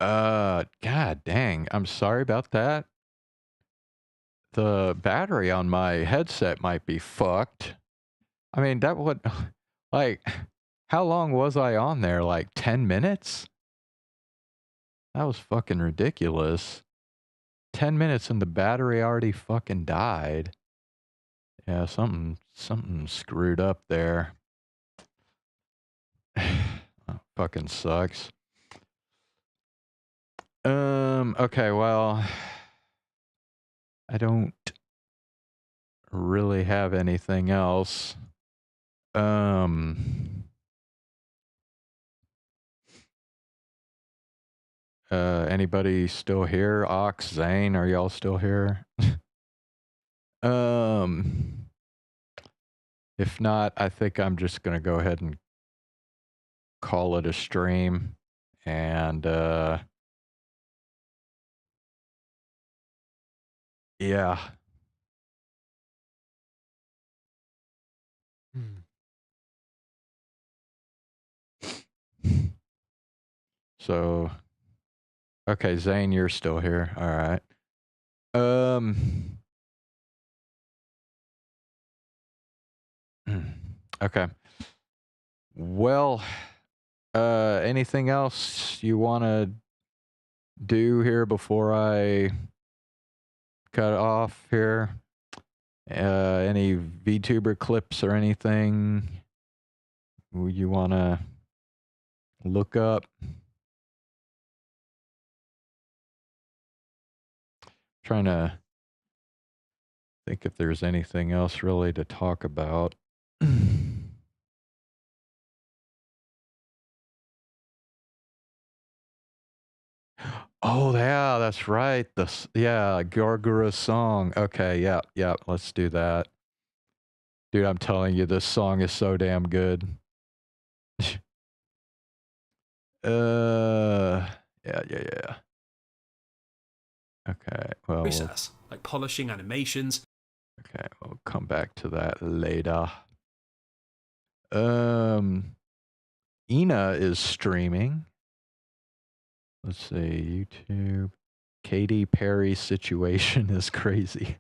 God dang, I'm sorry about that. The battery on my headset might be fucked. I mean, that would, like, how long was I on there? Like 10 minutes? That was fucking ridiculous. 10 minutes and the battery already fucking died. Yeah, something screwed up there. That fucking sucks. Okay, well, I don't really have anything else. Anybody still here? Ox, Zane, are y'all still here? If not, I think I'm just gonna go ahead and call it a stream. And, yeah. So, okay, Zane, you're still here. All right. Okay. Well, anything else you want to do here before I cut off here? Any VTuber clips or anything you want to look up? Trying to think if there's anything else really to talk about. Oh, yeah, that's right. Yeah, Gargura song. Okay, yeah, let's do that. Dude, I'm telling you, this song is so damn good. Yeah. Okay, well. Process, like polishing animations. Okay, we'll come back to that later. Ina is streaming. Let's see, YouTube. Katy Perry situation is crazy.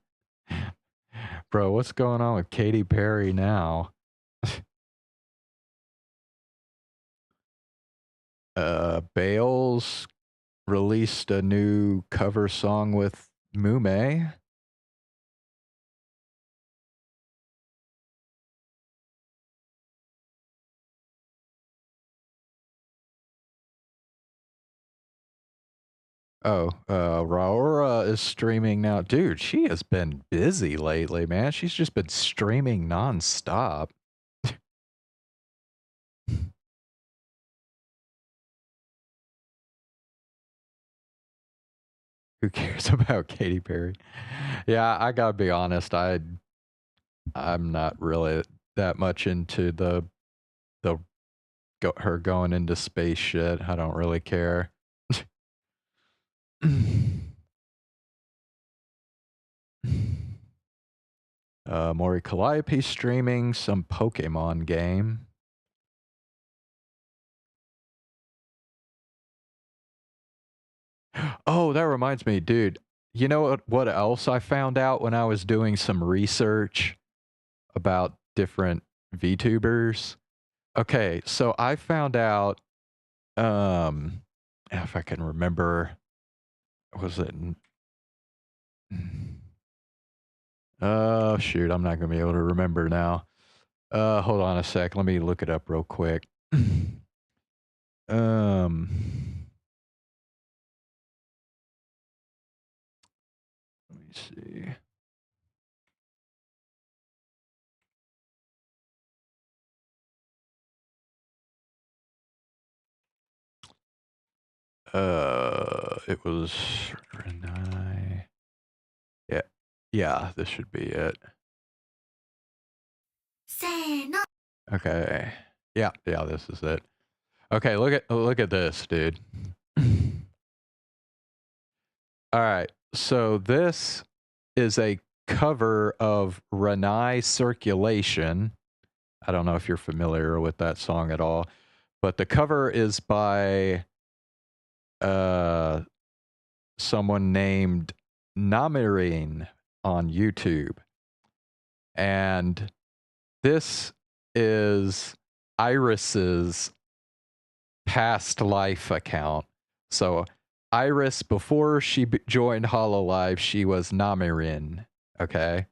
Bro, what's going on with Katy Perry now? Bales released a new cover song with Mume. Oh, Raora is streaming now. Dude, she has been busy lately, man. She's just been streaming nonstop. Who cares about Katy Perry? Yeah, I gotta be honest. I'm not really that much into her going into space shit. I don't really care. Maury Calliope streaming some Pokemon game. Oh, that reminds me, dude. You know what else I found out when I was doing some research about different VTubers? Okay, so I found out, if I can remember, was it? Oh, shoot, I'm not going to be able to remember now. Hold on a sec. Let me look it up real quick. Let me see. It was Renai. Yeah, this should be it. Okay. Yeah, this is it. Okay, look at this, dude. All right. So this is a cover of Renai Circulation. I don't know if you're familiar with that song at all, but the cover is by someone named Namirin on YouTube. And this is Iris's past life account. So Iris, before she joined Hololive, she was Namirin, okay?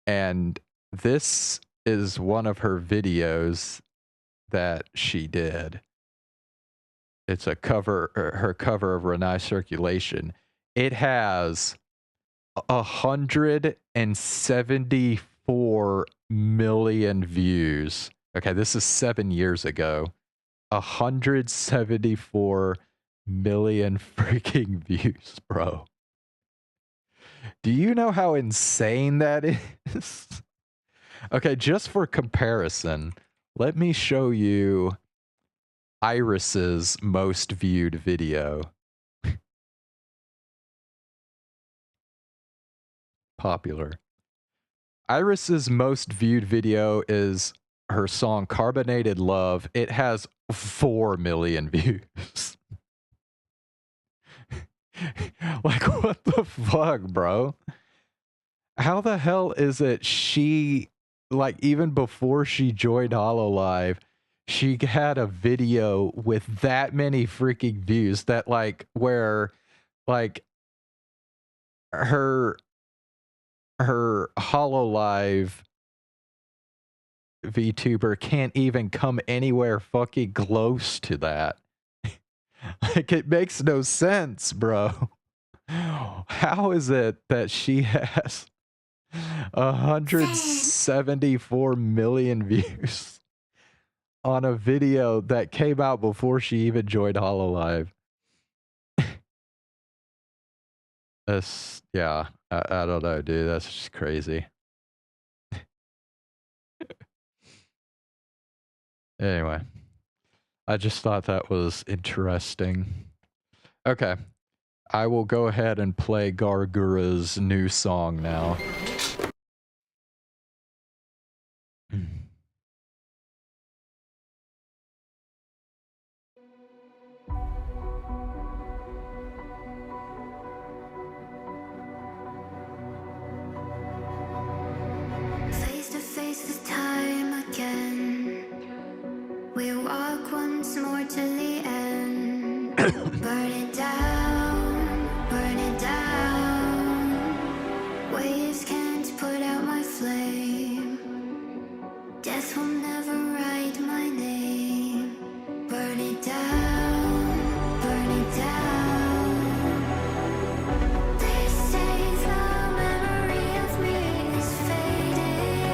And this is one of her videos that she did. It's a cover, her cover of Renai Circulation. It has 174 million views. Okay, this is 7 years ago. 174 million freaking views, bro. Do you know how insane that is? Okay, just for comparison, let me show you Iris's most viewed video. Popular. Iris's most viewed video is her song Carbonated Love. It has 4 million views. Like, what the fuck, bro? How the hell is it she, like, even before she joined HoloLive, she had a video with that many freaking views that, like, where, like, her HoloLive VTuber can't even come anywhere fucking close to that. Like, it makes no sense, bro. How is it that she has 174 million views on a video that came out before she even joined HoloLive? That's, yeah, I don't know, dude. That's just crazy. Anyway, I just thought that was interesting. Okay, I will go ahead and play Gargura's new song now. Face to face this time again. We walk once more to the end. Burn it down, burn it down. Waves can't put out my flame. Death will never write my name. Burn it down, burn it down. They say the memory of me is fading.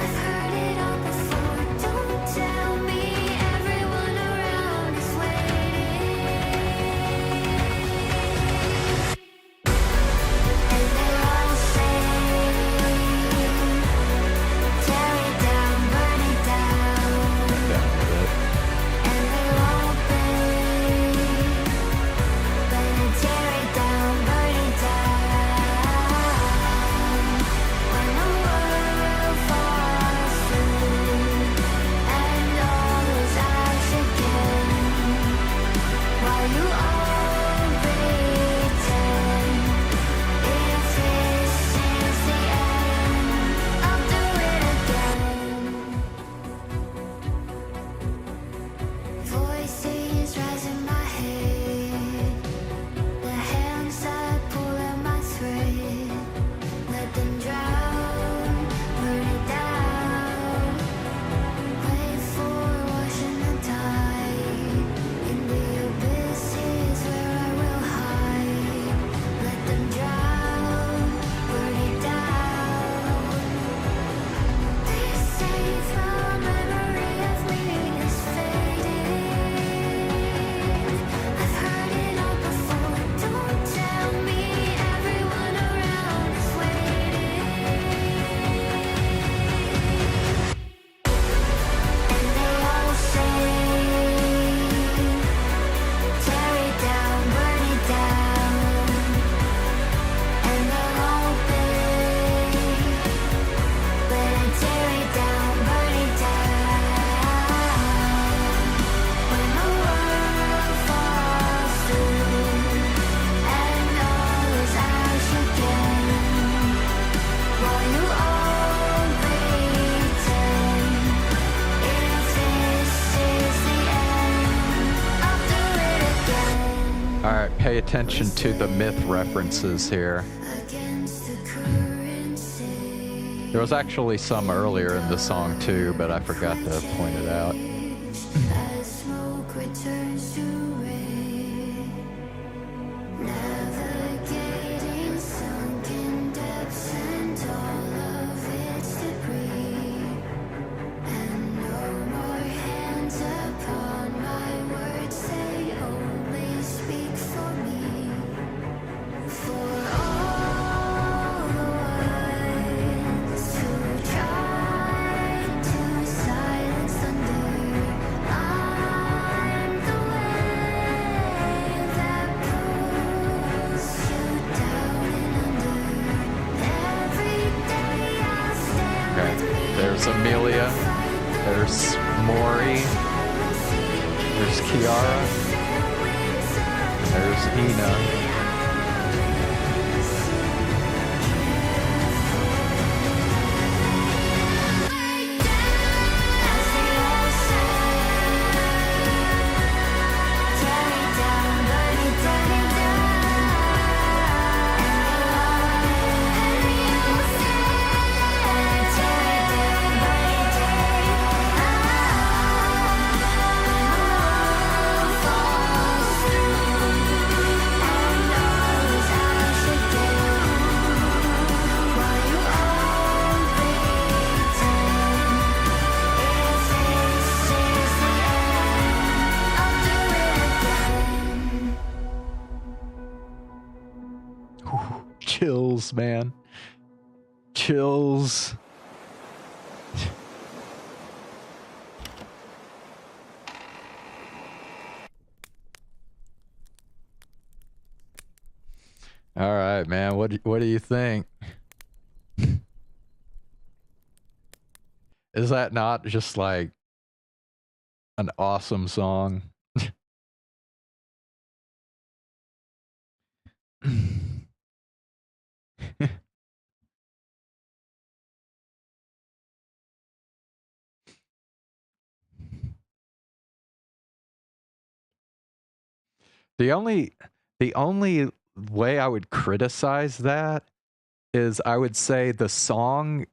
I've heard it all before. Don't tell me everyone around is waiting. And they all say, tear it down, burn it down. And they won't bend. Better tear it down, burn it down. When the world falls through and all is ash again, while you all pretend, if this is the end, I'll do it again. Voices rise in my head. The hands that pull at my thread, let them drown, burn it down. Wait for washing the tide. In the abysses where I will hide, let them drown, burn it down. They say the memory of me is fading. I've heard it all before. Don't tell me everyone around is waiting. And they all say, tear it down, burn it down. And they'll all beg, better tear it down, burn it down. When the world falls through and all is ash again, while you all pretend, if this is the end, I'll do it again. Alright, pay attention to the myth references here. Against the currency. There was actually some earlier in the song too, but I forgot to point it out. As smoke returns to rain, navigating sunken depths and all of its debris, and no more hands upon my words, they only speak for me. For all the ones who try to silence thunder, I'm the wave that pulls you down and under. Every day I'll stand Okay, with me. there's Amelia, there's Maury, there's Kiara. There's Ina. Chills, man. Chills. All right, man. What do you think? Is that not just like an awesome song? The only way I would criticize that is I would say the song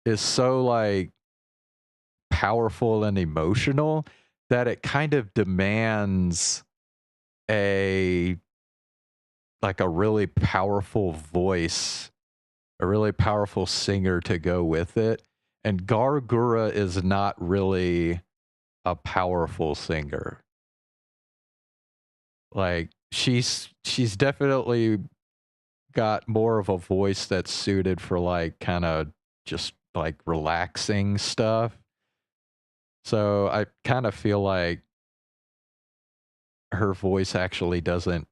is so like powerful and emotional that it kind of demands a like a really powerful voice, a really powerful singer to go with it. And Gargura is not really a powerful singer. Like she's definitely got more of a voice that's suited for like kind of just like relaxing stuff. So I kind of feel like her voice actually doesn't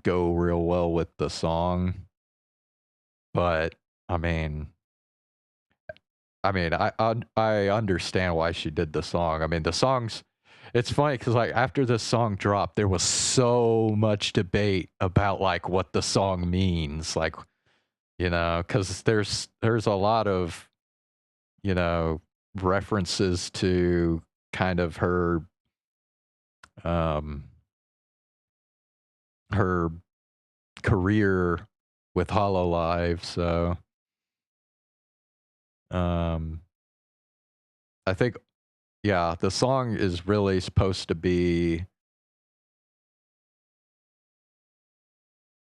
go real well with the song. But I mean, I understand why she did the song. I mean, the songs. It's funny because like after the song dropped, there was so much debate about like what the song means, like because there's a lot of references to kind of her career with Hololive, so I think yeah, the song is really supposed to be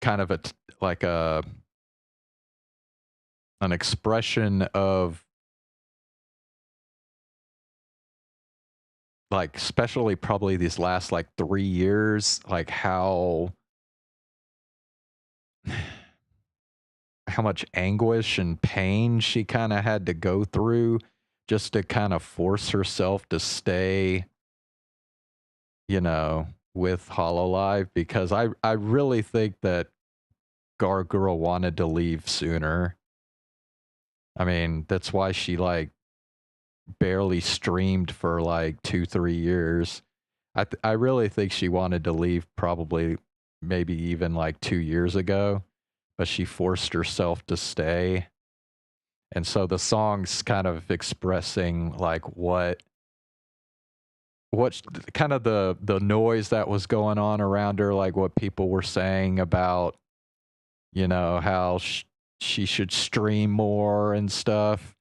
kind of like an expression of like especially probably these last like 3 years, like how much anguish and pain she kind of had to go through just to kind of force herself to stay with Hololive, because I really think that Gargirl wanted to leave sooner. I mean, that's why she like barely streamed for like 2-3 years. I really think she wanted to leave probably maybe even like 2 years ago, but she forced herself to stay. And so the song's kind of expressing like what kind of the noise that was going on around her, like what people were saying about how she should stream more and stuff,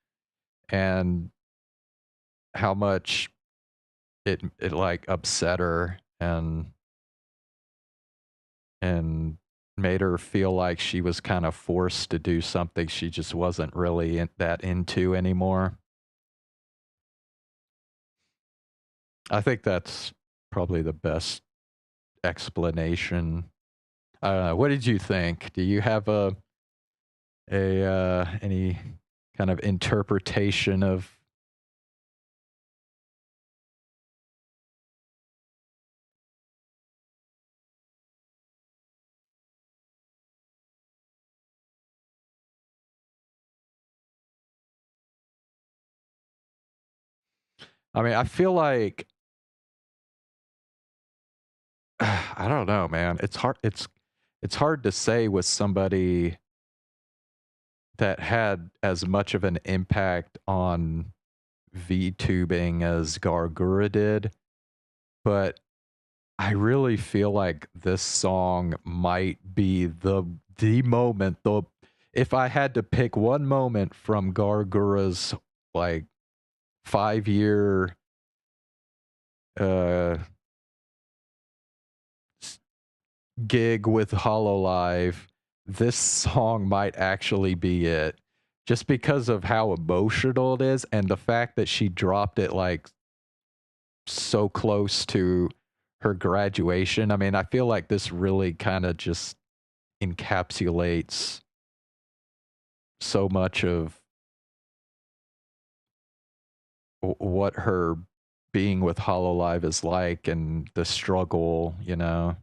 and how much it like upset her and made her feel like she was kind of forced to do something she just wasn't really that into anymore. I think that's probably the best explanation. I don't know. What did you think? Do you have any kind of interpretation of? I mean, I feel like I don't know, man. It's hard to say with somebody that had as much of an impact on VTubing as Gargura did, but I really feel like this song might be the moment, the if I had to pick one moment from Gargura's like 5 year uh gig with Hololive, this song might actually be it. Just because of how emotional it is and the fact that she dropped it like so close to her graduation. I mean, I feel like this really kind of just encapsulates so much of what her being with Hololive is like and the struggle, you know.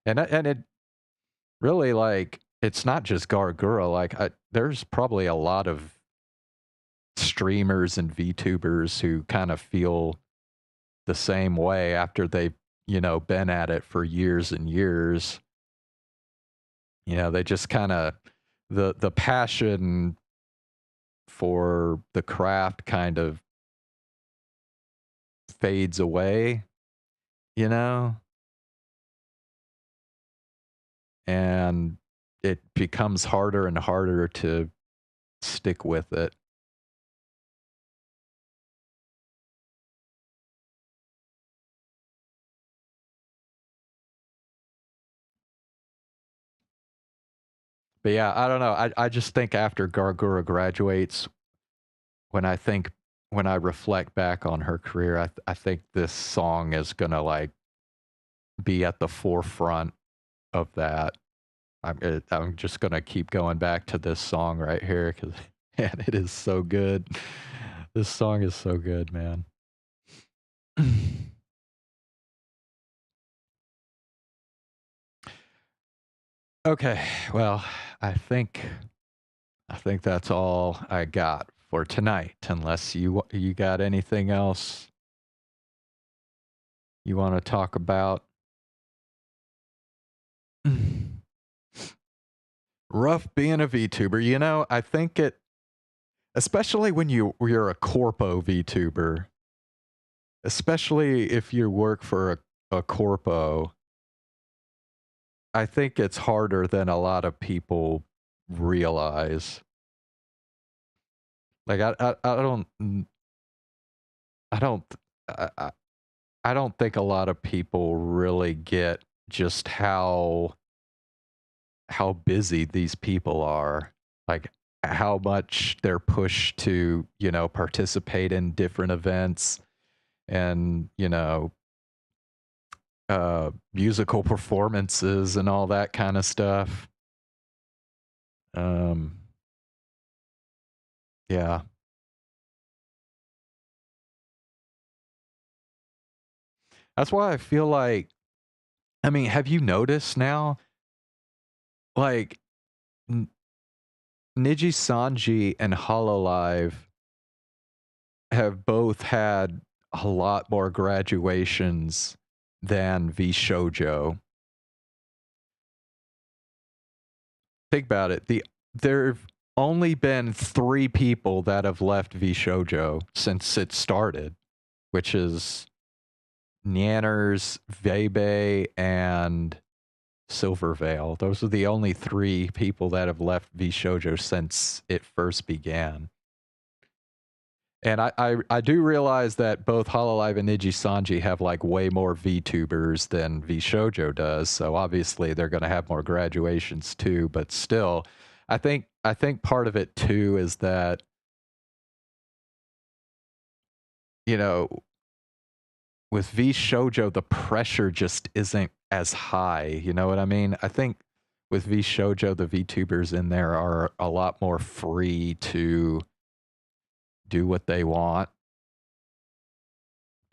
And it really like it's not just Gargura. Like there's probably a lot of streamers and VTubers who kind of feel the same way after they've, you know, been at it for years and years. You know, they just kind of the passion for the craft kind of fades away, you know? And it becomes harder and harder to stick with it. But yeah, I don't know. I just think after Gargura graduates, when I think when I reflect back on her career, I think this song is gonna like be at the forefront of that. I'm just gonna keep going back to this song right here because man, it is so good. This song is so good, man. Okay, well, I think that's all I got for tonight. Unless you got anything else you want to talk about. Rough being a VTuber. You know, I think it, especially when you're a corpo VTuber, especially if you work for a corpo, I think it's harder than a lot of people realize. Like I don't I don't I, I don't think a lot of people really get just how busy these people are. Like how much they're pushed to, you know, participate in different events and, you know, musical performances and all that kind of stuff. Um yeah. That's why I feel like I mean, have you noticed now like Niji Sanji and Hololive have both had a lot more graduations than V Shoujo. Think about it. There've only been 3 people that have left V Shoujo since it started, which is Nyanners, Vebe, and Silvervale. Those are the only 3 people that have left V Shoujo since it first began. And I do realize that both Hololive and Niji Sanji have like way more VTubers than V Shoujo does, so obviously they're going to have more graduations too. But still, I think part of it too is that, you know, with V Shoujo the pressure just isn't as high. You know what I mean? I think with V Shoujo the VTubers in there are a lot more free to do what they want,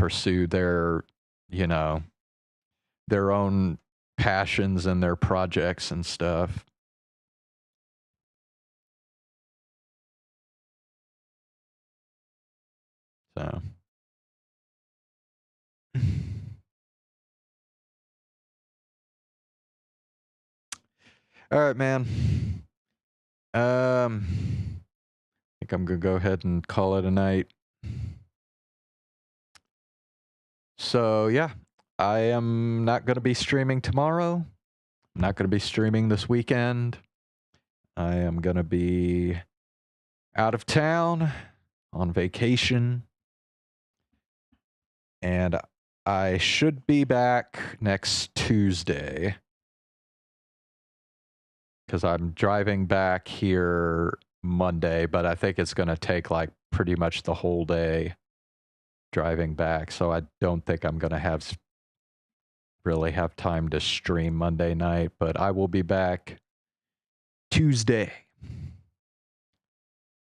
pursue their, you know, their own passions and their projects and stuff. So All right, man. I think I'm gonna go ahead and call it a night. So yeah, I am not gonna be streaming tomorrow. I'm not gonna be streaming this weekend. I am gonna be out of town on vacation. And I should be back next Tuesday. Because I'm driving back here Monday, but I think it's going to take like pretty much the whole day driving back. So I don't think I'm going to really have time to stream Monday night, but I will be back Tuesday.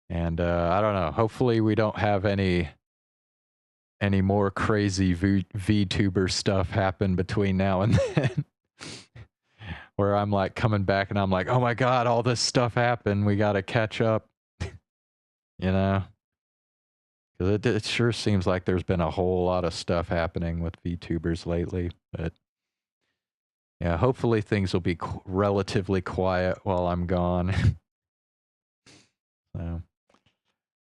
And I don't know. Hopefully we don't have any more crazy VTuber stuff happen between now and then. Where I'm like coming back and I'm like, oh my God, all this stuff happened. We got to catch up. You know? Because it sure seems like there's been a whole lot of stuff happening with VTubers lately. But yeah, hopefully things will be relatively quiet while I'm gone. So,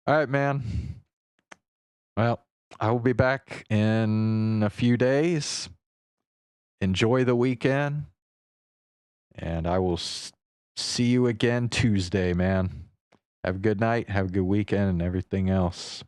all right, man. Well, I will be back in a few days. Enjoy the weekend. And I will see you again Tuesday, man. Have a good night. Have a good weekend and everything else.